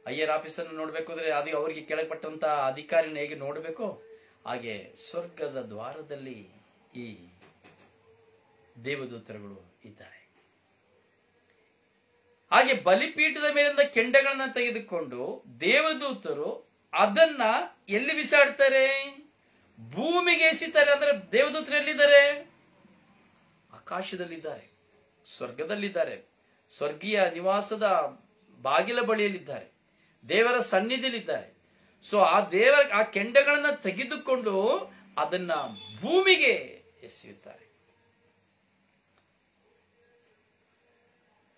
ಐಆರ್ ಆಫೀಸನ್ನು ನೋಡ್ಬೇಕು ಅಂದ್ರೆ ಅದು ಅವರಿಗೆ ಕೆಳಪಟ್ಟಂತ ಅಧಿಕಾರಿನ ಹೇಗೆ ನೋಡಬೇಕು, ಹಾಗೆ ಸ್ವರ್ಗದ ದ್ವಾರದಲ್ಲಿ ಈ ದೇವದೂತರುಗಳು ಇದ್ದಾರೆ. ಹಾಗೆ ಬಲಿಪೀಠದ ಮೇಲಿಂದ ಕೆಂಡಗಳನ್ನ ತೆಗೆದುಕೊಂಡು ದೇವದೂತರು ಅದನ್ನ ಎಲ್ಲಿ ಬಿಸಾಡ್ತಾರೆ? ಭೂಮಿಗೆ ಎಸಿತಾರೆ. ಅಂದ್ರೆ ದೇವದೂತರು ಎಲ್ಲಿದ್ದಾರೆ? ಆಕಾಶದಲ್ಲಿದ್ದಾರೆ, ಸ್ವರ್ಗದಲ್ಲಿದ್ದಾರೆ, ಸ್ವರ್ಗೀಯ ನಿವಾಸದ ಬಾಗಿಲ ಬಳಿಯಲ್ಲಿದ್ದಾರೆ, ದೇವರ ಸನ್ನಿಧಿಯಲ್ಲಿದ್ದಾರೆ. ಸೊ ಆ ಕೆಂಡಗಳನ್ನ ತೆಗೆದುಕೊಂಡು ಅದನ್ನ ಭೂಮಿಗೆ ಎಸೆಯುತ್ತಾರೆ.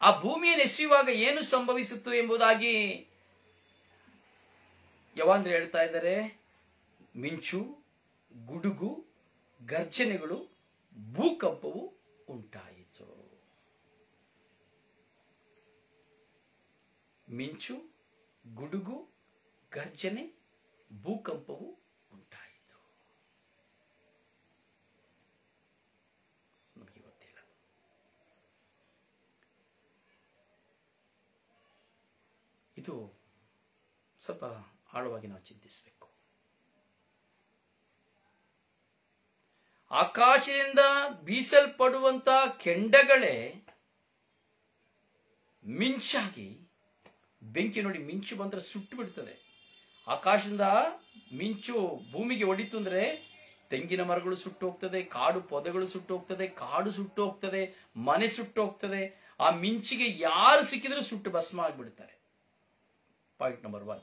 ಆ ಭೂಮಿಯನ್ನು ಎಸೆಯುವಾಗ ಏನು ಸಂಭವಿಸಿತು ಎಂಬುದಾಗಿ ಯವಾನ್ರು ಹೇಳ್ತಾ ಇದ್ದಾರೆ. ಮಿಂಚು, ಗುಡುಗು, ಗರ್ಜನೆಗಳು, ಭೂಕಂಪವು ಉಂಟಾಯಿತು. ಮಿಂಚು, ಗುಡುಗು, ಗರ್ಜನೆ, ಭೂಕಂಪವು ಉಂಟಾಯಿತು. ನಮಗೆ ಗೊತ್ತಿಲ್ಲ. ಇದು ಸ್ವಲ್ಪ ಆಳವಾಗಿ ನಾವು ಚಿಂತಿಸಬೇಕು. ಆಕಾಶದಿಂದ ಬೀಸಲ್ಪಡುವಂತ ಕೆಂಡಗಳೇ ಮಿಂಚಾಗಿ ಬೆಂಕಿ. ನೋಡಿ, ಮಿಂಚು ಬಂದ್ರೆ ಸುಟ್ಟು ಬಿಡ್ತದೆ. ಆಕಾಶದಿಂದ ಮಿಂಚು ಭೂಮಿಗೆ ಹೊಡಿತು ಅಂದ್ರೆ ತೆಂಗಿನ ಮರಗಳು ಸುಟ್ಟು ಹೋಗ್ತದೆ, ಕಾಡು ಪೊದೆಗಳು ಸುಟ್ಟು ಹೋಗ್ತದೆ, ಕಾಡು ಸುಟ್ಟು ಹೋಗ್ತದೆ, ಮನೆ ಸುಟ್ಟು ಹೋಗ್ತದೆ. ಆ ಮಿಂಚಿಗೆ ಯಾರು ಸಿಕ್ಕಿದ್ರು ಸುಟ್ಟು ಭಸ್ಮ ಆಗ್ಬಿಡ್ತಾರೆ. Point number 1.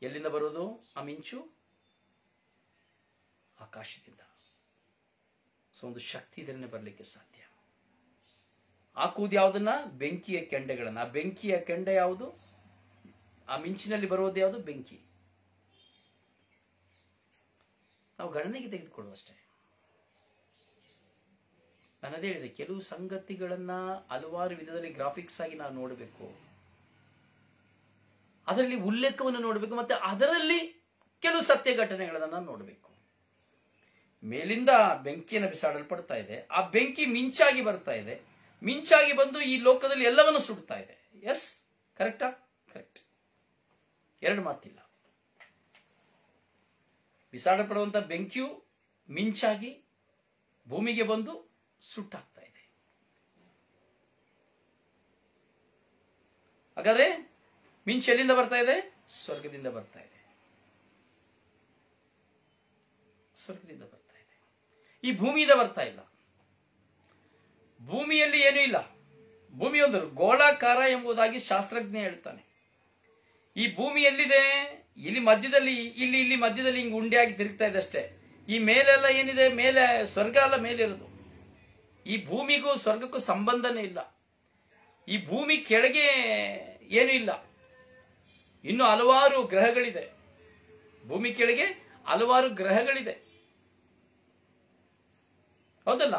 ಎಲ್ಲಿಂದ ಬರೋದು ಆ ಮಿಂಚು? ಆಕಾಶದಿಂದ. ಸೊ ಒಂದು ಶಕ್ತಿ ಇದನ್ನೇ ಬರಲಿಕ್ಕೆ ಸಾಧ್ಯ. ಹಾಕುವುದು ಯಾವುದನ್ನ? ಬೆಂಕಿಯ ಕೆಂಡಗಳನ್ನ. ಆ ಬೆಂಕಿಯ ಕೆಂಡ ಯಾವುದು? ಆ ಮಿಂಚಿನಲ್ಲಿ ಬರುವುದು ಯಾವುದು? ಬೆಂಕಿ. ನಾವು ಗಣನೆಗೆ ತೆಗೆದುಕೊಳ್ಳುವಷ್ಟೇ. ನಾನು ಅದೇ ಹೇಳಿದೆ, ಕೆಲವು ಸಂಗತಿಗಳನ್ನ ಹಲವಾರು ವಿಧದಲ್ಲಿ ಗ್ರಾಫಿಕ್ಸ್ ಆಗಿ ನಾವು ನೋಡಬೇಕು, ಅದರಲ್ಲಿ ಉಲ್ಲೇಖವನ್ನು ನೋಡಬೇಕು, ಮತ್ತೆ ಅದರಲ್ಲಿ ಕೆಲವು ಸತ್ಯ ಘಟನೆಗಳನ್ನ ನೋಡಬೇಕು. ಮೇಲಿಂದ ಬೆಂಕಿಯನ್ನು ಬಿಸಾಡಲ್ಪಡ್ತಾ ಇದೆ, ಆ ಬೆಂಕಿ ಮಿಂಚಾಗಿ ಬರ್ತಾ ಇದೆ, ಮಿಂಚಾಗಿ ಬಂದು ಈ ಲೋಕದಲ್ಲಿ ಎಲ್ಲವನ್ನು ಸುಡ್ತಾ ಇದೆ. ಎಸ್, ಕರೆಕ್ಟಾ? ಕರೆಕ್ಟ್, ಎರಡು ಮಾತಿಲ್ಲ. ಬಿಸಾಡಲ್ಪಡುವಂತ ಬೆಂಕಿಯು ಮಿಂಚಾಗಿ ಭೂಮಿಗೆ ಬಂದು ಸುಟ್ಟಾಗ್ತಾ ಇದೆ. ಹಾಗಾದ್ರೆ ಮಿಂಚು ಎಲ್ಲಿಂದ ಬರ್ತಾ ಇದೆ? ಸ್ವರ್ಗದಿಂದ ಬರ್ತಾ ಇದೆ. ಸ್ವರ್ಗದಿಂದ ಬರ್ತಾ ಇದೆ, ಈ ಭೂಮಿಯಿಂದ ಬರ್ತಾ ಇಲ್ಲ. ಭೂಮಿಯಲ್ಲಿ ಏನೂ ಇಲ್ಲ, ಭೂಮಿ ಒಂದು ಗೋಳಾಕಾರ ಎಂಬುದಾಗಿ ಶಾಸ್ತ್ರಜ್ಞ ಹೇಳ್ತಾನೆ. ಈ ಭೂಮಿ ಎಲ್ಲಿದೆ? ಇಲ್ಲಿ ಮಧ್ಯದಲ್ಲಿ, ಇಲ್ಲಿ ಮಧ್ಯದಲ್ಲಿ ಹಿಂಗೆ ಉಂಡೆಯಾಗಿ ತಿರುಗ್ತಾ ಇದೆ ಅಷ್ಟೇ. ಈ ಮೇಲೆಲ್ಲ ಏನಿದೆ? ಮೇಲೆ ಸ್ವರ್ಗ ಎಲ್ಲ ಮೇಲಿರೋದು. ಈ ಭೂಮಿಗೂ ಸ್ವರ್ಗಕ್ಕೂ ಸಂಬಂಧನೇ ಇಲ್ಲ. ಈ ಭೂಮಿ ಕೆಳಗೆ ಏನೂ ಇಲ್ಲ. ಇನ್ನು ಹಲವಾರು ಗ್ರಹಗಳಿದೆ. ಭೂಮಿ ಕೆಳಗೆ ಹಲವಾರು ಗ್ರಹಗಳಿದೆ, ಹೌದಲ್ಲ?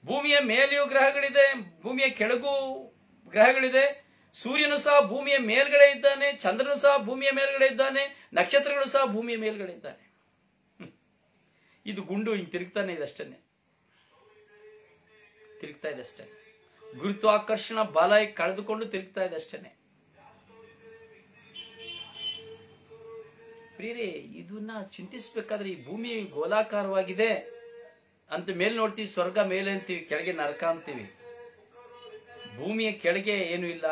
ಭೂಮಿಯ ಮೇಲೆಯೂ ಗ್ರಹಗಳಿದೆ, ಭೂಮಿಯ ಕೆಳಗೂ ಗ್ರಹಗಳಿದೆ. ಸೂರ್ಯನು ಸಹ ಭೂಮಿಯ ಮೇಲ್ಗಡೆ ಇದ್ದಾನೆ, ಚಂದ್ರನು ಸಹ ಭೂಮಿಯ ಮೇಲ್ಗಡೆ ಇದ್ದಾನೆ, ನಕ್ಷತ್ರಗಳು ಸಹ ಭೂಮಿಯ ಮೇಲ್ಗಡೆ ಇದ್ದಾನೆ. ಇದು ಗುಂಡು ಹಿಂಗೆ ತಿರುಗ್ತಾನೆ ಇದೆ ಅಷ್ಟೇನೆ, ತಿರುಗ್ತಾ ಇದೆ ಅಷ್ಟೇ. ಗುರುತ್ವಾಕರ್ಷಣ ಬಲ ಕಳೆದುಕೊಂಡು ತಿರುಗ್ತಾ ಇದೆ ಅಷ್ಟೇನೆ. ಪ್ರಿಯರೇ, ಇದನ್ನ ಚಿಂತಿಸಬೇಕಾದ್ರೆ ಈ ಭೂಮಿ ಗೋಲಾಕಾರವಾಗಿದೆ ಅಂತ ಮೇಲೆ ನೋಡ್ತೀವಿ, ಸ್ವರ್ಗ ಮೇಲೆ ಅಂತೀವಿ, ಕೆಳಗೆ ನರಕ ಅಂತೀವಿ. ಭೂಮಿಯ ಕೆಳಗೆ ಏನು ಇಲ್ಲ,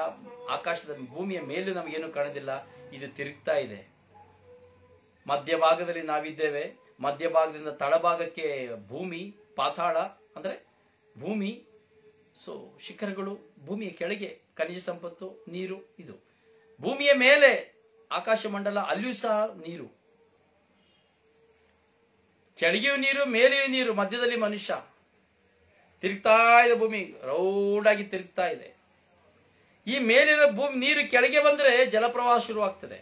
ಆಕಾಶದ ಭೂಮಿಯ ಮೇಲೂ ನಮಗೇನು ಕಾಣೋದಿಲ್ಲ. ಇದು ತಿರುಗ್ತಾ ಇದೆ. ಮಧ್ಯಭಾಗದಲ್ಲಿ ನಾವಿದ್ದೇವೆ, ಮಧ್ಯಭಾಗದಿಂದ ತಳಭಾಗಕ್ಕೆ ಭೂಮಿ, ಪಾತಾಳ ಅಂದ್ರೆ ಭೂಮಿ, ಸೊ ಶಿಖರಗಳು. ಭೂಮಿಯ ಕೆಳಗೆ ಖನಿಜ ಸಂಪತ್ತು, ನೀರು. ಇದು ಭೂಮಿಯ ಮೇಲೆ ಆಕಾಶ ಮಂಡಲ, ಅಲ್ಲಿಯೂ ಸಹ ನೀರು. ಕೆಳಗೆಯೂ ನೀರು, ಮೇಲೆಯೂ ನೀರು, ಮಧ್ಯದಲ್ಲಿ ಮನುಷ್ಯ. ತಿರುಗ್ತಾ ಇದೆ ಭೂಮಿ, ರೌಡಾಗಿ ತಿರುಗ್ತಾ ಇದೆ. ಈ ಮೇಲಿನ ಭೂಮಿ ನೀರು ಕೆಳಗೆ ಬಂದ್ರೆ ಜಲಪ್ರವಾಹ ಶುರುವಾಗ್ತದೆ,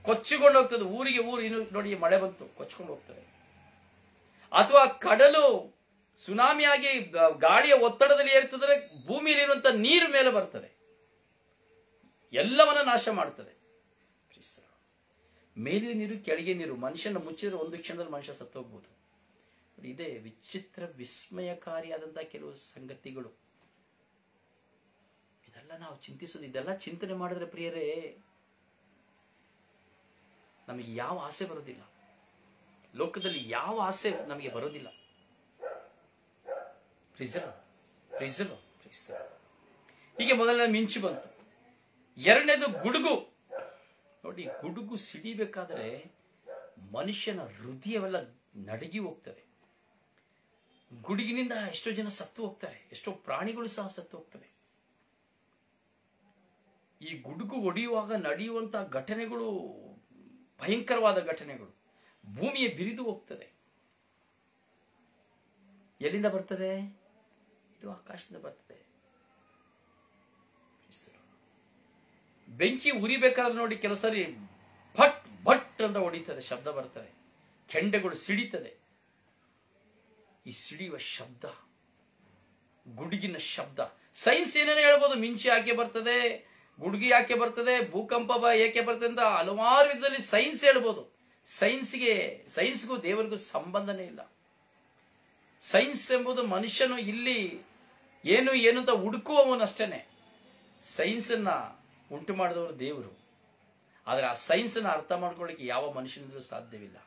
ಕೊಚ್ಚಿಕೊಂಡು ಹೋಗ್ತದೆ. ಊರಿಗೆ ಊರು, ಇನ್ನು ನೋಡಿ ಮಳೆ ಬಂತು, ಕೊಚ್ಕೊಂಡು ಹೋಗ್ತದೆ. ಅಥವಾ ಕಡಲು ಸುನಾಮಿಯಾಗಿ ಗಾಳಿಯ ಒತ್ತಡದಲ್ಲಿ ಏರ್ತದ್ರೆ ಭೂಮಿಯಲ್ಲಿರುವಂತ ನೀರು ಮೇಲೆ ಬರ್ತದೆ, ಎಲ್ಲವನ್ನ ನಾಶ ಮಾಡ್ತದೆ. ಮೇಲಿನ ನೀರು, ಕೆಳಗೆ ನೀರು. ಮನುಷ್ಯನ ಮುಚ್ಚಿದ್ರೆ ಒಂದು ಕ್ಷಣದಲ್ಲಿ ಮನುಷ್ಯ ಸತ್ತು ಹೋಗ್ಬೋದು. ಇದೇ ವಿಚಿತ್ರ ವಿಸ್ಮಯಕಾರಿಯಾದಂತಹ ಕೆಲವು ಸಂಗತಿಗಳು. ಇದೆಲ್ಲ ನಾವು ಚಿಂತಿಸೋದು, ಇದೆಲ್ಲ ಚಿಂತನೆ ಮಾಡಿದ್ರೆ ಪ್ರಿಯರೇ ನಮಗೆ ಯಾವ ಆಸೆ ಬರೋದಿಲ್ಲ. ಲೋಕದಲ್ಲಿ ಯಾವ ಆಸೆ ನಮಗೆ ಬರೋದಿಲ್ಲ. ಹೀಗೆ ಮೊದಲನೇ ಮಿಂಚು ಬಂತು, ಎರಡನೇದು ಗುಡುಗು. ನೋಡಿ, ಗುಡುಗು ಸಿಡಿಬೇಕಾದ್ರೆ ಮನುಷ್ಯನ ಹೃದಯವೆಲ್ಲ ನಡುಗಿ ಹೋಗ್ತದೆ. ಗುಡುಗಿನಿಂದ ಎಷ್ಟೋ ಜನ ಸತ್ತು ಹೋಗ್ತಾರೆ, ಎಷ್ಟೋ ಪ್ರಾಣಿಗಳು ಸಹ ಸತ್ತು ಹೋಗ್ತವೆ. ಈ ಗುಡುಗು ಹೊಡೆಯುವಾಗ ನಡೆಯುವಂತಹ ಘಟನೆಗಳು ಭಯಂಕರವಾದ ಘಟನೆಗಳು. ಭೂಮಿಯ ಬಿರಿದು ಹೋಗ್ತದೆ. ಎಲ್ಲಿಂದ ಬರ್ತದೆ? ಇದು ಆಕಾಶದಿಂದ ಬರ್ತದೆ. ಬೆಂಕಿ ಉರಿಬೇಕಾದ್ರೆ ನೋಡಿ, ಕೆಲವು ಸರಿ ಭಟ್ ಭಟ್ ಅಂತ ಹೊಡಿತದೆ, ಶಬ್ದ ಬರ್ತದೆ, ಕೆಂಡಗಳು ಸಿಡಿತದೆ. ಈ ಸಿಡಿಯುವ ಶಬ್ದ, ಗುಡುಗಿನ ಶಬ್ದ. ಸೈನ್ಸ್ ಏನೇನು ಹೇಳ್ಬೋದು, ಮಿಂಚು ಯಾಕೆ ಬರ್ತದೆ, ಗುಡುಗಿ ಯಾಕೆ ಬರ್ತದೆ, ಭೂಕಂಪ ಏಕೆ ಬರ್ತದೆ ಅಂತ ಹಲವಾರು ವಿಧದಲ್ಲಿ ಸೈನ್ಸ್ ಹೇಳ್ಬೋದು. ಸೈನ್ಸ್ಗೂ ದೇವರಿಗೂ ಸಂಬಂಧನೇ ಇಲ್ಲ. ಸೈನ್ಸ್ ಎಂಬುದು ಮನುಷ್ಯನು ಇಲ್ಲಿ ಏನು ಅಂತ ಹುಡುಕುವವನಷ್ಟೇನೆ. ಸೈನ್ಸ್ ಅನ್ನ ಉಂಟು ಮಾಡಿದವರು ದೇವರು. ಆದರೆ ಆ ಸೈನ್ಸ್ ಅನ್ನ ಅರ್ಥ ಮಾಡ್ಕೊಳ್ಳಿಕ್ಕೆ ಯಾವ ಮನುಷ್ಯನಿಂದಲೂ ಸಾಧ್ಯವಿಲ್ಲ.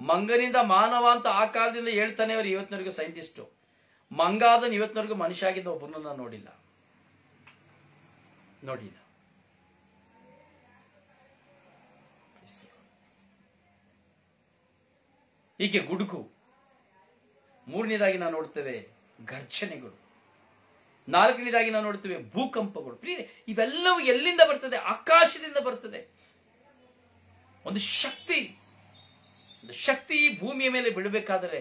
ಮಂಗನಿಂದ ಮಾನವ ಅಂತ ಆ ಕಾಲದಿಂದ ಹೇಳ್ತಾನೆ ಅವರು ಇವತ್ತಿನವರೆಗೂ ಸೈಂಟಿಸ್ಟು. ಮಂಗ ಅದನ್ನು ಇವತ್ತಿನವರೆಗೂ ಮನುಷ್ಯ ಆಗಿದ್ದ ಒಬ್ಬರನ್ನ ನೋಡಿಲ್ಲ. ಹೀಗೆ ಗುಡುಗು. ಮೂರನೇದಾಗಿ ನಾವು ನೋಡ್ತೇವೆ ಘರ್ಷಣೆಗಳು. ನಾಲ್ಕನೇದಾಗಿ ನಾವು ನೋಡ್ತೇವೆ ಭೂಕಂಪಗಳು. ಪ್ರಿಯರೇ, ಇವೆಲ್ಲವೂ ಎಲ್ಲಿಂದ ಬರ್ತದೆ? ಆಕಾಶದಿಂದ ಬರ್ತದೆ. ಒಂದು ಶಕ್ತಿ ಭೂಮಿಯ ಮೇಲೆ ಬಿಡಬೇಕಾದರೆ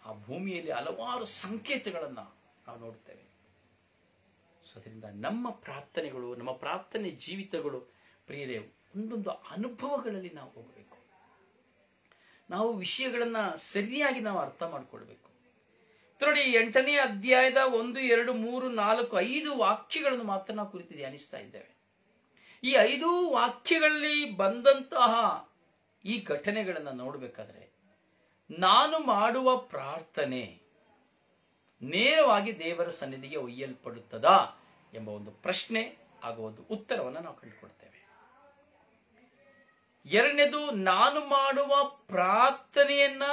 ಆ ಭೂಮಿಯಲ್ಲಿ ಹಲವಾರು ಸಂಕೇತಗಳನ್ನ ನಾವು ನೋಡ್ತೇವೆ. ಸೊ ಅದರಿಂದ ನಮ್ಮ ಪ್ರಾರ್ಥನೆಗಳು, ನಮ್ಮ ಪ್ರಾರ್ಥನೆ ಜೀವಿತಗಳು ಪ್ರಿಯರೇ ಒಂದೊಂದು ಅನುಭವಗಳಲ್ಲಿ ನಾವು ಹೋಗಬೇಕು. ನಾವು ವಿಷಯಗಳನ್ನ ಸರಿಯಾಗಿ ನಾವು ಅರ್ಥ ಮಾಡ್ಕೊಳ್ಬೇಕು. ನೋಡಿ 8ನೇ ಅಧ್ಯಾಯದ 1, 2, 3, 4, 5 ವಾಕ್ಯಗಳನ್ನು ಮಾತ್ರ ನಾವು ಕುರಿತು ಧ್ಯಾನಿಸ್ತಾ ಇದ್ದೇವೆ. ಈ 5 ವಾಕ್ಯಗಳಲ್ಲಿ ಬಂದಂತಹ ಈ ಘಟನೆಗಳನ್ನು ನೋಡಬೇಕಾದ್ರೆ ನಾನು ಮಾಡುವ ಪ್ರಾರ್ಥನೆ ನೇರವಾಗಿ ದೇವರ ಸನ್ನಿಧಿಗೆ ಒಯ್ಯಲ್ಪಡುತ್ತದಾ ಎಂಬ ಒಂದು ಪ್ರಶ್ನೆ ಹಾಗೂ ಒಂದು ಉತ್ತರವನ್ನು ನಾವು ಕಂಡುಕೊಳ್ತೇವೆ. ಎರಡನೇದು, ನಾನು ಮಾಡುವ ಪ್ರಾರ್ಥನೆಯನ್ನ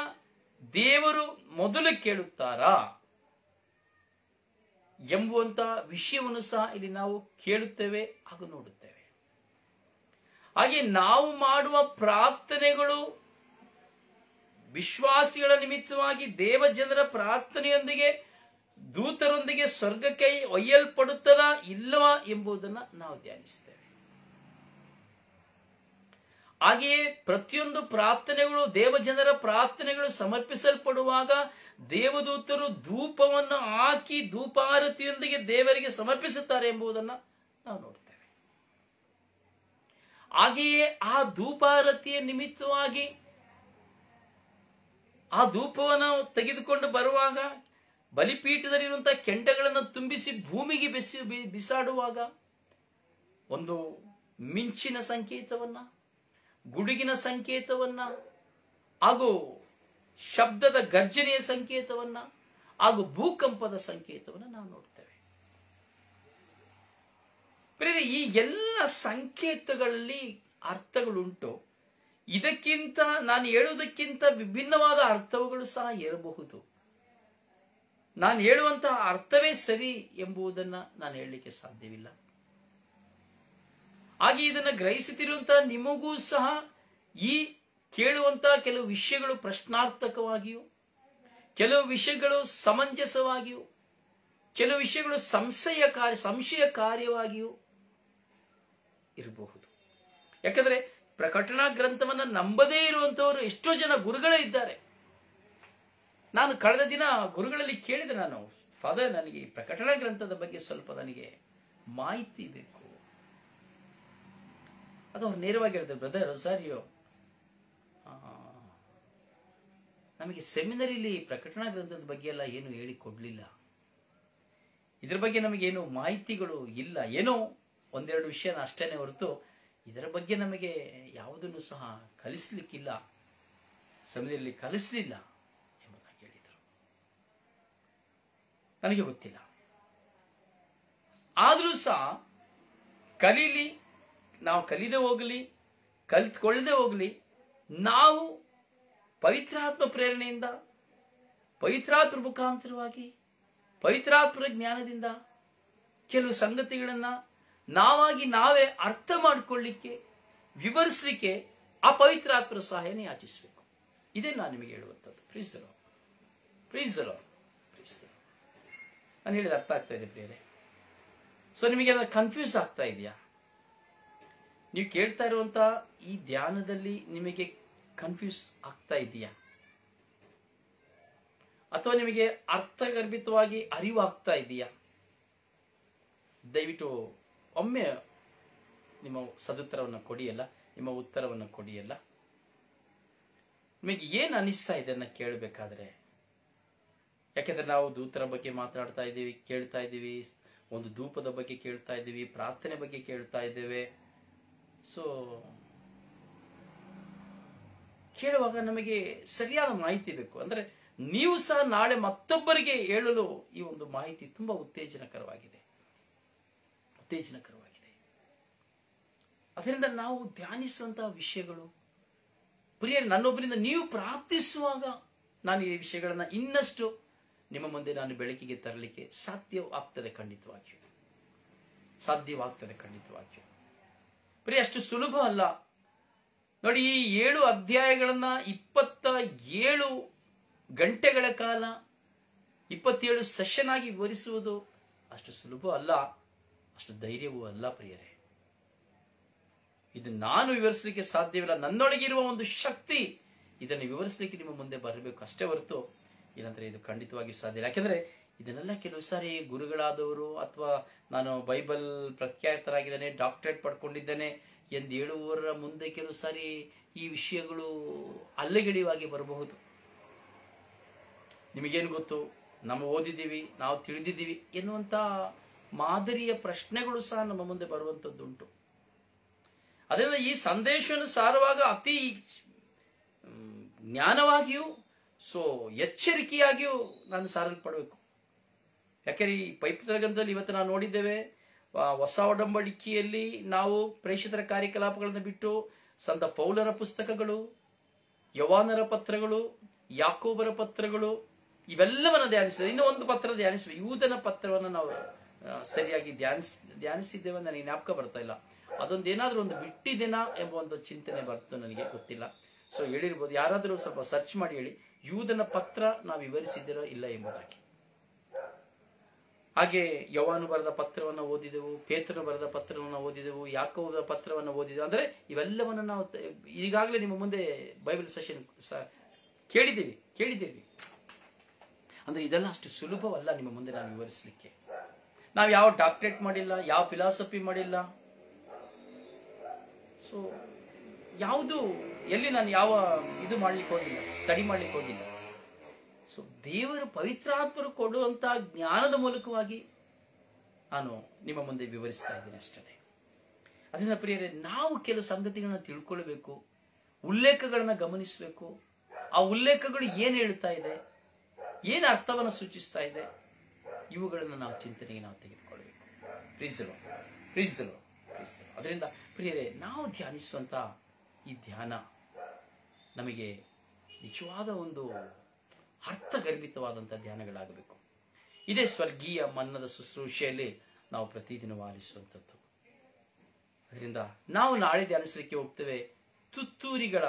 ದೇವರು ಮೊದಲು ಕೇಳುತ್ತಾರಾ ಎಂಬುವಂತ ವಿಷಯವನ್ನು ಸಹ ಇಲ್ಲಿ ನಾವು ಕೇಳುತ್ತೇವೆ ಹಾಗೂ ನೋಡುತ್ತೇವೆ. ಹಾಗೆ ನಾವು ಮಾಡುವ ಪ್ರಾರ್ಥನೆಗಳು ವಿಶ್ವಾಸಿಗಳ ನಿಮಿತ್ತವಾಗಿ ದೇವಜನರ ಪ್ರಾರ್ಥನೆಯೊಂದಿಗೆ ದೂತರೊಂದಿಗೆ ಸ್ವರ್ಗಕ್ಕೆ ಒಯ್ಯಲ್ಪಡುತ್ತದಾ ಇಲ್ಲವಾ ಎಂಬುದನ್ನು ನಾವು ಧ್ಯಾನಿಸ್ತೇವೆ. ಹಾಗೆಯೇ ಪ್ರತಿಯೊಂದು ಪ್ರಾರ್ಥನೆಗಳು, ದೇವಜನರ ಪ್ರಾರ್ಥನೆಗಳು ಸಮರ್ಪಿಸಲ್ಪಡುವಾಗ ದೇವದೂತರು ಧೂಪವನ್ನು ಹಾಕಿ ಧೂಪಾರತಿಯೊಂದಿಗೆ ದೇವರಿಗೆ ಸಮರ್ಪಿಸುತ್ತಾರೆ ಎಂಬುದನ್ನು ನಾವು ನೋಡ್ತೇವೆ. ಹಾಗೆಯೇ ಆ ಧೂಪಾರತಿಯ ನಿಮಿತ್ತವಾಗಿ ಆ ಧೂಪವನ್ನು ತೆಗೆದುಕೊಂಡು ಬರುವಾಗ ಬಲಿಪೀಠದಲ್ಲಿರುವಂತಹ ಕೆಂಡಗಳನ್ನು ತುಂಬಿಸಿ ಭೂಮಿಗೆ ಬಿಸಾಡುವಾಗ ಒಂದು ಮಿಂಚಿನ ಸಂಕೇತವನ್ನ, ಗುಡುಗಿನ ಸಂಕೇತವನ್ನ ಹಾಗೂ ಶಬ್ದದ ಗರ್ಜನೆಯ ಸಂಕೇತವನ್ನ ಹಾಗೂ ಭೂಕಂಪದ ಸಂಕೇತವನ್ನು ನಾವು ನೋಡ್ತೇವೆ. ಈ ಎಲ್ಲ ಸಂಕೇತಗಳಲ್ಲಿ ಅರ್ಥಗಳುಂಟು. ಇದಕ್ಕಿಂತ ನಾನು ಹೇಳುವುದಕ್ಕಿಂತ ವಿಭಿನ್ನವಾದ ಅರ್ಥಗಳು ಸಹ ಇರಬಹುದು. ನಾನು ಹೇಳುವಂತಹ ಅರ್ಥವೇ ಸರಿ ಎಂಬುದನ್ನು ನಾನು ಹೇಳಲಿಕ್ಕೆ ಸಾಧ್ಯವಿಲ್ಲ. ಹಾಗೆ ಇದನ್ನು ಗ್ರಹಿಸುತ್ತಿರುವಂತಹ ನಿಮಗೂ ಸಹ ಈ ಕೇಳುವಂತಹ ಕೆಲವು ವಿಷಯಗಳು ಪ್ರಶ್ನಾರ್ಥಕವಾಗಿಯೂ, ಕೆಲವು ವಿಷಯಗಳು ಸಮಂಜಸವಾಗಿಯೂ, ಕೆಲವು ವಿಷಯಗಳು ಸಂಶಯಕಾರಿಯಾಗಿಯೂ ಇರಬಹುದು. ಯಾಕಂದ್ರೆ ಪ್ರಕಟಣಾ ಗ್ರಂಥವನ್ನ ನಂಬದೇ ಇರುವಂತವರು ಎಷ್ಟೋ ಜನ ಗುರುಗಳೇ ಇದ್ದಾರೆ. ನಾನು ಕಳೆದ ದಿನ ಗುರುಗಳಲ್ಲಿ ಕೇಳಿದೆ, ನಾನು ಫಾದರ್, ನನಗೆ ಈ ಪ್ರಕಟಣಾ ಗ್ರಂಥದ ಬಗ್ಗೆ ಸ್ವಲ್ಪ ನನಗೆ ಮಾಹಿತಿ ಬೇಕು. ಅದು ಅವ್ರು ನೇರವಾಗಿ ಹೇಳಿದ್ರು, ಬ್ರದರ್ ರೊಸಾರಿಯೋ, ನಮಗೆ ಸೆಮಿನರಿಲಿ ಪ್ರಕಟಣಾ ಗ್ರಂಥದ ಬಗ್ಗೆ ಎಲ್ಲ ಏನು ಹೇಳಿ ಕೊಡ್ಲಿಲ್ಲ, ಇದ್ರ ಬಗ್ಗೆ ನಮಗೇನು ಮಾಹಿತಿಗಳು ಇಲ್ಲ, ಏನೋ ಒಂದೆರಡು ವಿಷಯನ ಅಷ್ಟೇನೆ ಹೊರತು ಇದರ ಬಗ್ಗೆ ನಮಗೆ ಯಾವುದನ್ನು ಸಹ ಕಲಿಸ್ಲಿಕ್ಕಿಲ್ಲ, ಸೆಮಿನರಿಲಿ ಕಲಿಸ್ಲಿಲ್ಲ ಎಂಬುದಾಗಿ ಹೇಳಿದರು. ನನಗೆ ಗೊತ್ತಿಲ್ಲ. ಆದರೂ ಸಹ ಕಲೀಲಿ, ನಾವು ಕಲಿದೇ ಹೋಗಲಿ, ಕಲಿತ್ಕೊಳ್ಳದೆ ಹೋಗಲಿ, ನಾವು ಪವಿತ್ರಾತ್ಮ ಪ್ರೇರಣೆಯಿಂದ, ಪವಿತ್ರಾತ್ಮ ಮುಖಾಂತರವಾಗಿ, ಪವಿತ್ರಾತ್ಮರ ಜ್ಞಾನದಿಂದ ಕೆಲವು ಸಂಗತಿಗಳನ್ನ ನಾವಾಗಿ ನಾವೇ ಅರ್ಥ ಮಾಡಿಕೊಳ್ಳಿಕ್ಕೆ, ವಿವರಿಸಲಿಕ್ಕೆ ಆ ಪವಿತ್ರಾತ್ಮರ ಸಹಾಯನ ಯಾಚಿಸಬೇಕು. ಇದೇ ನಾನು ನಿಮಗೆ ಹೇಳುವಂಥದ್ದು. ಪ್ರೀಸ್ ದ ಲಾರ್ಡ್. ನಾನು ಹೇಳಿದ ಅರ್ಥ ಆಗ್ತಾ ಇದೆ ಪ್ರಿಯರೇ? ಸೊ ನಿಮಗೆ ಅದನ್ನ ಕನ್ಫ್ಯೂಸ್ ಆಗ್ತಾ ಇದೆಯಾ? ನೀವು ಕೇಳ್ತಾ ಇರುವಂತಹ ಈ ಧ್ಯಾನದಲ್ಲಿ ನಿಮಗೆ ಕನ್ಫ್ಯೂಸ್ ಆಗ್ತಾ ಇದೆಯಾ? ಅಥವಾ ನಿಮಗೆ ಅರ್ಥಗರ್ಭಿತವಾಗಿ ಅರಿವಾಗ್ತಾ ಇದೆಯಾ? ದಯವಿಟ್ಟು ಒಮ್ಮೆ ನಿಮ್ಮ ಸದುತ್ತರವನ್ನು ಕೊಡಿಯಲ್ಲ, ನಿಮ್ಮ ಉತ್ತರವನ್ನು ಕೊಡಿಯಲ್ಲ. ನಿಮಗೆ ಏನು ಅನಿಸ್ತಾ ಇದೆ ಅನ್ನ ಕೇಳಬೇಕಾದ್ರೆ, ಯಾಕೆಂದ್ರೆ ನಾವು ದೂತರ ಬಗ್ಗೆ ಮಾತನಾಡ್ತಾ ಇದ್ದೀವಿ, ಕೇಳ್ತಾ ಇದ್ದೀವಿ, ಒಂದು ಧೂಪದ ಬಗ್ಗೆ ಕೇಳ್ತಾ ಇದ್ದೀವಿ, ಪ್ರಾರ್ಥನೆ ಬಗ್ಗೆ ಕೇಳ್ತಾ ಇದ್ದೇವೆ. ಸೊ ಕೇಳುವಾಗ ನಮಗೆ ಸರಿಯಾದ ಮಾಹಿತಿ ಬೇಕು. ಅಂದ್ರೆ ನೀವು ಸಹ ನಾಳೆ ಮತ್ತೊಬ್ಬರಿಗೆ ಹೇಳಲು ಈ ಒಂದು ಮಾಹಿತಿ ತುಂಬಾ ಉತ್ತೇಜನಕರವಾಗಿದೆ. ಅದರಿಂದ ನಾವು ಧ್ಯಾನಿಸುವಂತಹ ವಿಷಯಗಳು, ಪ್ರಿಯ ನನ್ನೊಬ್ಬರಿಂದ ನೀವು ಪ್ರಾರ್ಥಿಸುವಾಗ ನಾನು ಈ ವಿಷಯಗಳನ್ನ ಇನ್ನಷ್ಟು ನಿಮ್ಮ ಮುಂದೆ ನಾನು ಬೆಳಕಿಗೆ ತರಲಿಕ್ಕೆ ಸಾಧ್ಯವಾಗ್ತದೆ. ಖಂಡಿತವಾಗಿಯೂ ಪ್ರಿಯ, ಅಷ್ಟು ಸುಲಭ ಅಲ್ಲ. ನೋಡಿ, ಈ 7 ಅಧ್ಯಾಯಗಳನ್ನ 27 ಗಂಟೆಗಳ ಕಾಲ 27 ಸೆಷನ್ ಆಗಿ ವಿವರಿಸುವುದು ಅಷ್ಟು ಸುಲಭ ಅಲ್ಲ, ಅಷ್ಟು ಧೈರ್ಯವೂ ಅಲ್ಲ ಪ್ರಿಯರೇ. ಇದು ನಾನು ವಿವರಿಸಲಿಕ್ಕೆ ಸಾಧ್ಯವಿಲ್ಲ. ನನ್ನೊಳಗಿರುವ ಒಂದು ಶಕ್ತಿ ಇದನ್ನು ವಿವರಿಸಲಿಕ್ಕೆ ನಿಮ್ಮ ಮುಂದೆ ಬರಬೇಕು ಅಷ್ಟೇ ಹೊರತು ಇಲ್ಲಂದ್ರೆ ಇದು ಖಂಡಿತವಾಗಿಯೂ ಸಾಧ್ಯ ಇಲ್ಲ. ಯಾಕೆಂದ್ರೆ ಇದನ್ನೆಲ್ಲ ಕೆಲವು ಸಾರಿ ಗುರುಗಳಾದವರು ಅಥವಾ ನಾನು ಬೈಬಲ್ ಪ್ರಖ್ಯಾತರಾಗಿದ್ದೇನೆ, ಡಾಕ್ಟರೇಟ್ ಪಡ್ಕೊಂಡಿದ್ದೇನೆ ಎಂದು ಹೇಳುವವರ ಮುಂದೆ ಕೆಲವು ಸಾರಿ ಈ ವಿಷಯಗಳು ಅಲ್ಲಗೆಳೆಯುವಾಗಿ ಬರಬಹುದು. ನಿಮಗೇನು ಗೊತ್ತು, ನಾವು ಓದಿದ್ದೀವಿ, ನಾವು ತಿಳಿದಿದ್ದೀವಿ ಎನ್ನುವಂಥ ಮಾದರಿಯ ಪ್ರಶ್ನೆಗಳು ಸಹ ನಮ್ಮ ಮುಂದೆ ಬರುವಂಥದ್ದುಂಟು. ಅದರಿಂದ ಈ ಸಂದೇಶವನ್ನು ಸಾರುವಾಗ ಅತಿ ಜ್ಞಾನವಾಗಿಯೂ ಎಚ್ಚರಿಕೆಯಾಗಿಯೂ ನಾನು ಸಾರಲ್ಪಡಬೇಕು. ಯಾಕೆಂದ್ರೆ ಈ ಪವಿತ್ರ ಗ್ರಂಥದಲ್ಲಿ ಇವತ್ತು ನಾವು ನೋಡಿದ್ದೇವೆ, ಹೊಸ ಒಡಂಬಡಿಕೆಯಲ್ಲಿ ನಾವು ಪ್ರೇಷಿತರ ಕಾರ್ಯಕಲಾಪಗಳನ್ನು ಬಿಟ್ಟು ಸಂತ ಪೌಲರ ಪುಸ್ತಕಗಳು, ಯೋವಾನರ ಪತ್ರಗಳು, ಯಾಕೋಬರ ಪತ್ರಗಳು ಇವೆಲ್ಲವನ್ನು ಧ್ಯಾನಿಸಿದ್ದೇವೆ. ಇನ್ನೂ ಒಂದು ಪತ್ರ ಧ್ಯಾನಿಸುವ ಯೂದನ ಪತ್ರವನ್ನು ನಾವು ಸರಿಯಾಗಿ ಧ್ಯಾನಿಸಿದ್ದೇವೆ. ನನಗೆ ಜ್ಞಾಪಕ ಬರ್ತಾ ಇಲ್ಲ. ಅದೊಂದೇನಾದ್ರೂ ಒಂದು ಬಿಟ್ಟಿದ್ದೇನಾ ಎಂಬ ಒಂದು ಚಿಂತನೆ ಬರ್ತು, ನನಗೆ ಗೊತ್ತಿಲ್ಲ. ಹೇಳಿರ್ಬೋದು, ಯಾರಾದರೂ ಸ್ವಲ್ಪ ಸರ್ಚ್ ಮಾಡಿ ಹೇಳಿ, ಯೂದನ ಪತ್ರ ನಾವು ವಿವರಿಸಿದ್ದೀರೋ ಇಲ್ಲ ಎಂಬುದಾಗಿ. ಹಾಗೆ ಯೋವಾನು ಬರೆದ ಪತ್ರವನ್ನು ಓದಿದೆವು, ಪೇತ್ರನು ಬರೆದ ಪತ್ರವನ್ನು ಓದಿದೆವು, ಯಾಕೋಬರ ಪತ್ರವನ್ನು ಓದಿದೆವು. ಅಂದ್ರೆ ಇವೆಲ್ಲವನ್ನು ನಾವು ಈಗಾಗಲೇ ನಿಮ್ಮ ಮುಂದೆ ಬೈಬಲ್ ಸೆಷನ್ ಕೇಳಿದ್ದೀವಿ. ಅಂದ್ರೆ ಇದೆಲ್ಲ ಅಷ್ಟು ಸುಲಭವಲ್ಲ ನಿಮ್ಮ ಮುಂದೆ ನಾವು ವಿವರಿಸಲಿಕ್ಕೆ. ನಾವು ಯಾವ ಡಾಕ್ಟರೇಟ್ ಮಾಡಿಲ್ಲ, ಯಾವ ಫಿಲಾಸಫಿ ಮಾಡಿಲ್ಲ. ಯಾವುದು ಎಲ್ಲಿ ನಾನು ಯಾವ ಇದು ಮಾಡ್ಲಿಕ್ಕೆ ಹೋಗಿಲ್ಲ, ಸ್ಟಡಿ ಮಾಡ್ಲಿಕ್ಕೆ ಹೋಗಿಲ್ಲ. ದೇವರು ಪವಿತ್ರಾತ್ಮರು ಕೊಡುವಂತಹ ಜ್ಞಾನದ ಮೂಲಕವಾಗಿ ನಾನು ನಿಮ್ಮ ಮುಂದೆ ವಿವರಿಸ್ತಾ ಇದ್ದೀನಿ ಅಷ್ಟೇ. ಅದನ್ನ ಪ್ರಿಯರೇ, ನಾವು ಕೆಲವು ಸಂಗತಿಗಳನ್ನ ತಿಳ್ಕೊಳ್ಬೇಕು, ಉಲ್ಲೇಖಗಳನ್ನ ಗಮನಿಸಬೇಕು. ಆ ಉಲ್ಲೇಖಗಳು ಏನ್ ಹೇಳ್ತಾ ಇದೆ, ಏನು ಅರ್ಥವನ್ನು ಸೂಚಿಸ್ತಾ ಇದೆ, ಇವುಗಳನ್ನು ನಾವು ಚಿಂತನೆಗೆ ನಾವು ತೆಗೆದುಕೊಳ್ಬೇಕು. ಪ್ರೀಸಲು. ಅದರಿಂದ ಪ್ರಿಯರೇ, ನಾವು ಧ್ಯಾನಿಸುವಂತ ಈ ಧ್ಯಾನ ನಮಗೆ ನಿಜವಾದ ಒಂದು ಅರ್ಥಗರ್ಭಿತವಾದಂತಹ ಧ್ಯಾನಗಳಾಗಬೇಕು. ಇದೇ ಸ್ವರ್ಗೀಯ ಮನ್ನದ ಶುಶ್ರೂಷೆಯಲ್ಲಿ ನಾವು ಪ್ರತಿದಿನ ಆಲಿಸುವಂಥದ್ದು. ಅದರಿಂದ ನಾವು ನಾಳೆ ಧ್ಯಾನಿಸಲಿಕ್ಕೆ ಹೋಗ್ತೇವೆ ತುತ್ತೂರಿಗಳ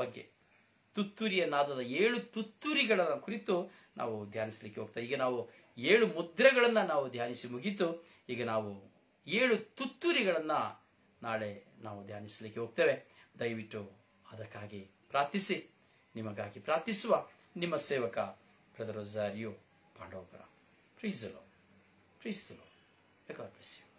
ಬಗ್ಗೆ. ತುತ್ತೂರಿಯ ನಾದದ 7 ತುತ್ತೂರಿಗಳ ಕುರಿತು ನಾವು ಧ್ಯಾನಿಸಲಿಕ್ಕೆ ಹೋಗ್ತೇವೆ. ಈಗ ನಾವು 7 ಮುದ್ರೆಗಳನ್ನ ನಾವು ಧ್ಯಾನಿಸಿ ಮುಗಿತು. ಈಗ ನಾವು 7 ತುತ್ತೂರಿಗಳನ್ನ ನಾಳೆ ನಾವು ಧ್ಯಾನಿಸಲಿಕ್ಕೆ ಹೋಗ್ತೇವೆ. ದಯವಿಟ್ಟು ಅದಕ್ಕಾಗಿ ಪ್ರಾರ್ಥಿಸಿ. ನಿಮಗಾಗಿ ಪ್ರಾರ್ಥಿಸುವ ನಿಮ್ಮ ಸೇವಕ brother Rosario Pandavapura. Praise the Lord. God bless you.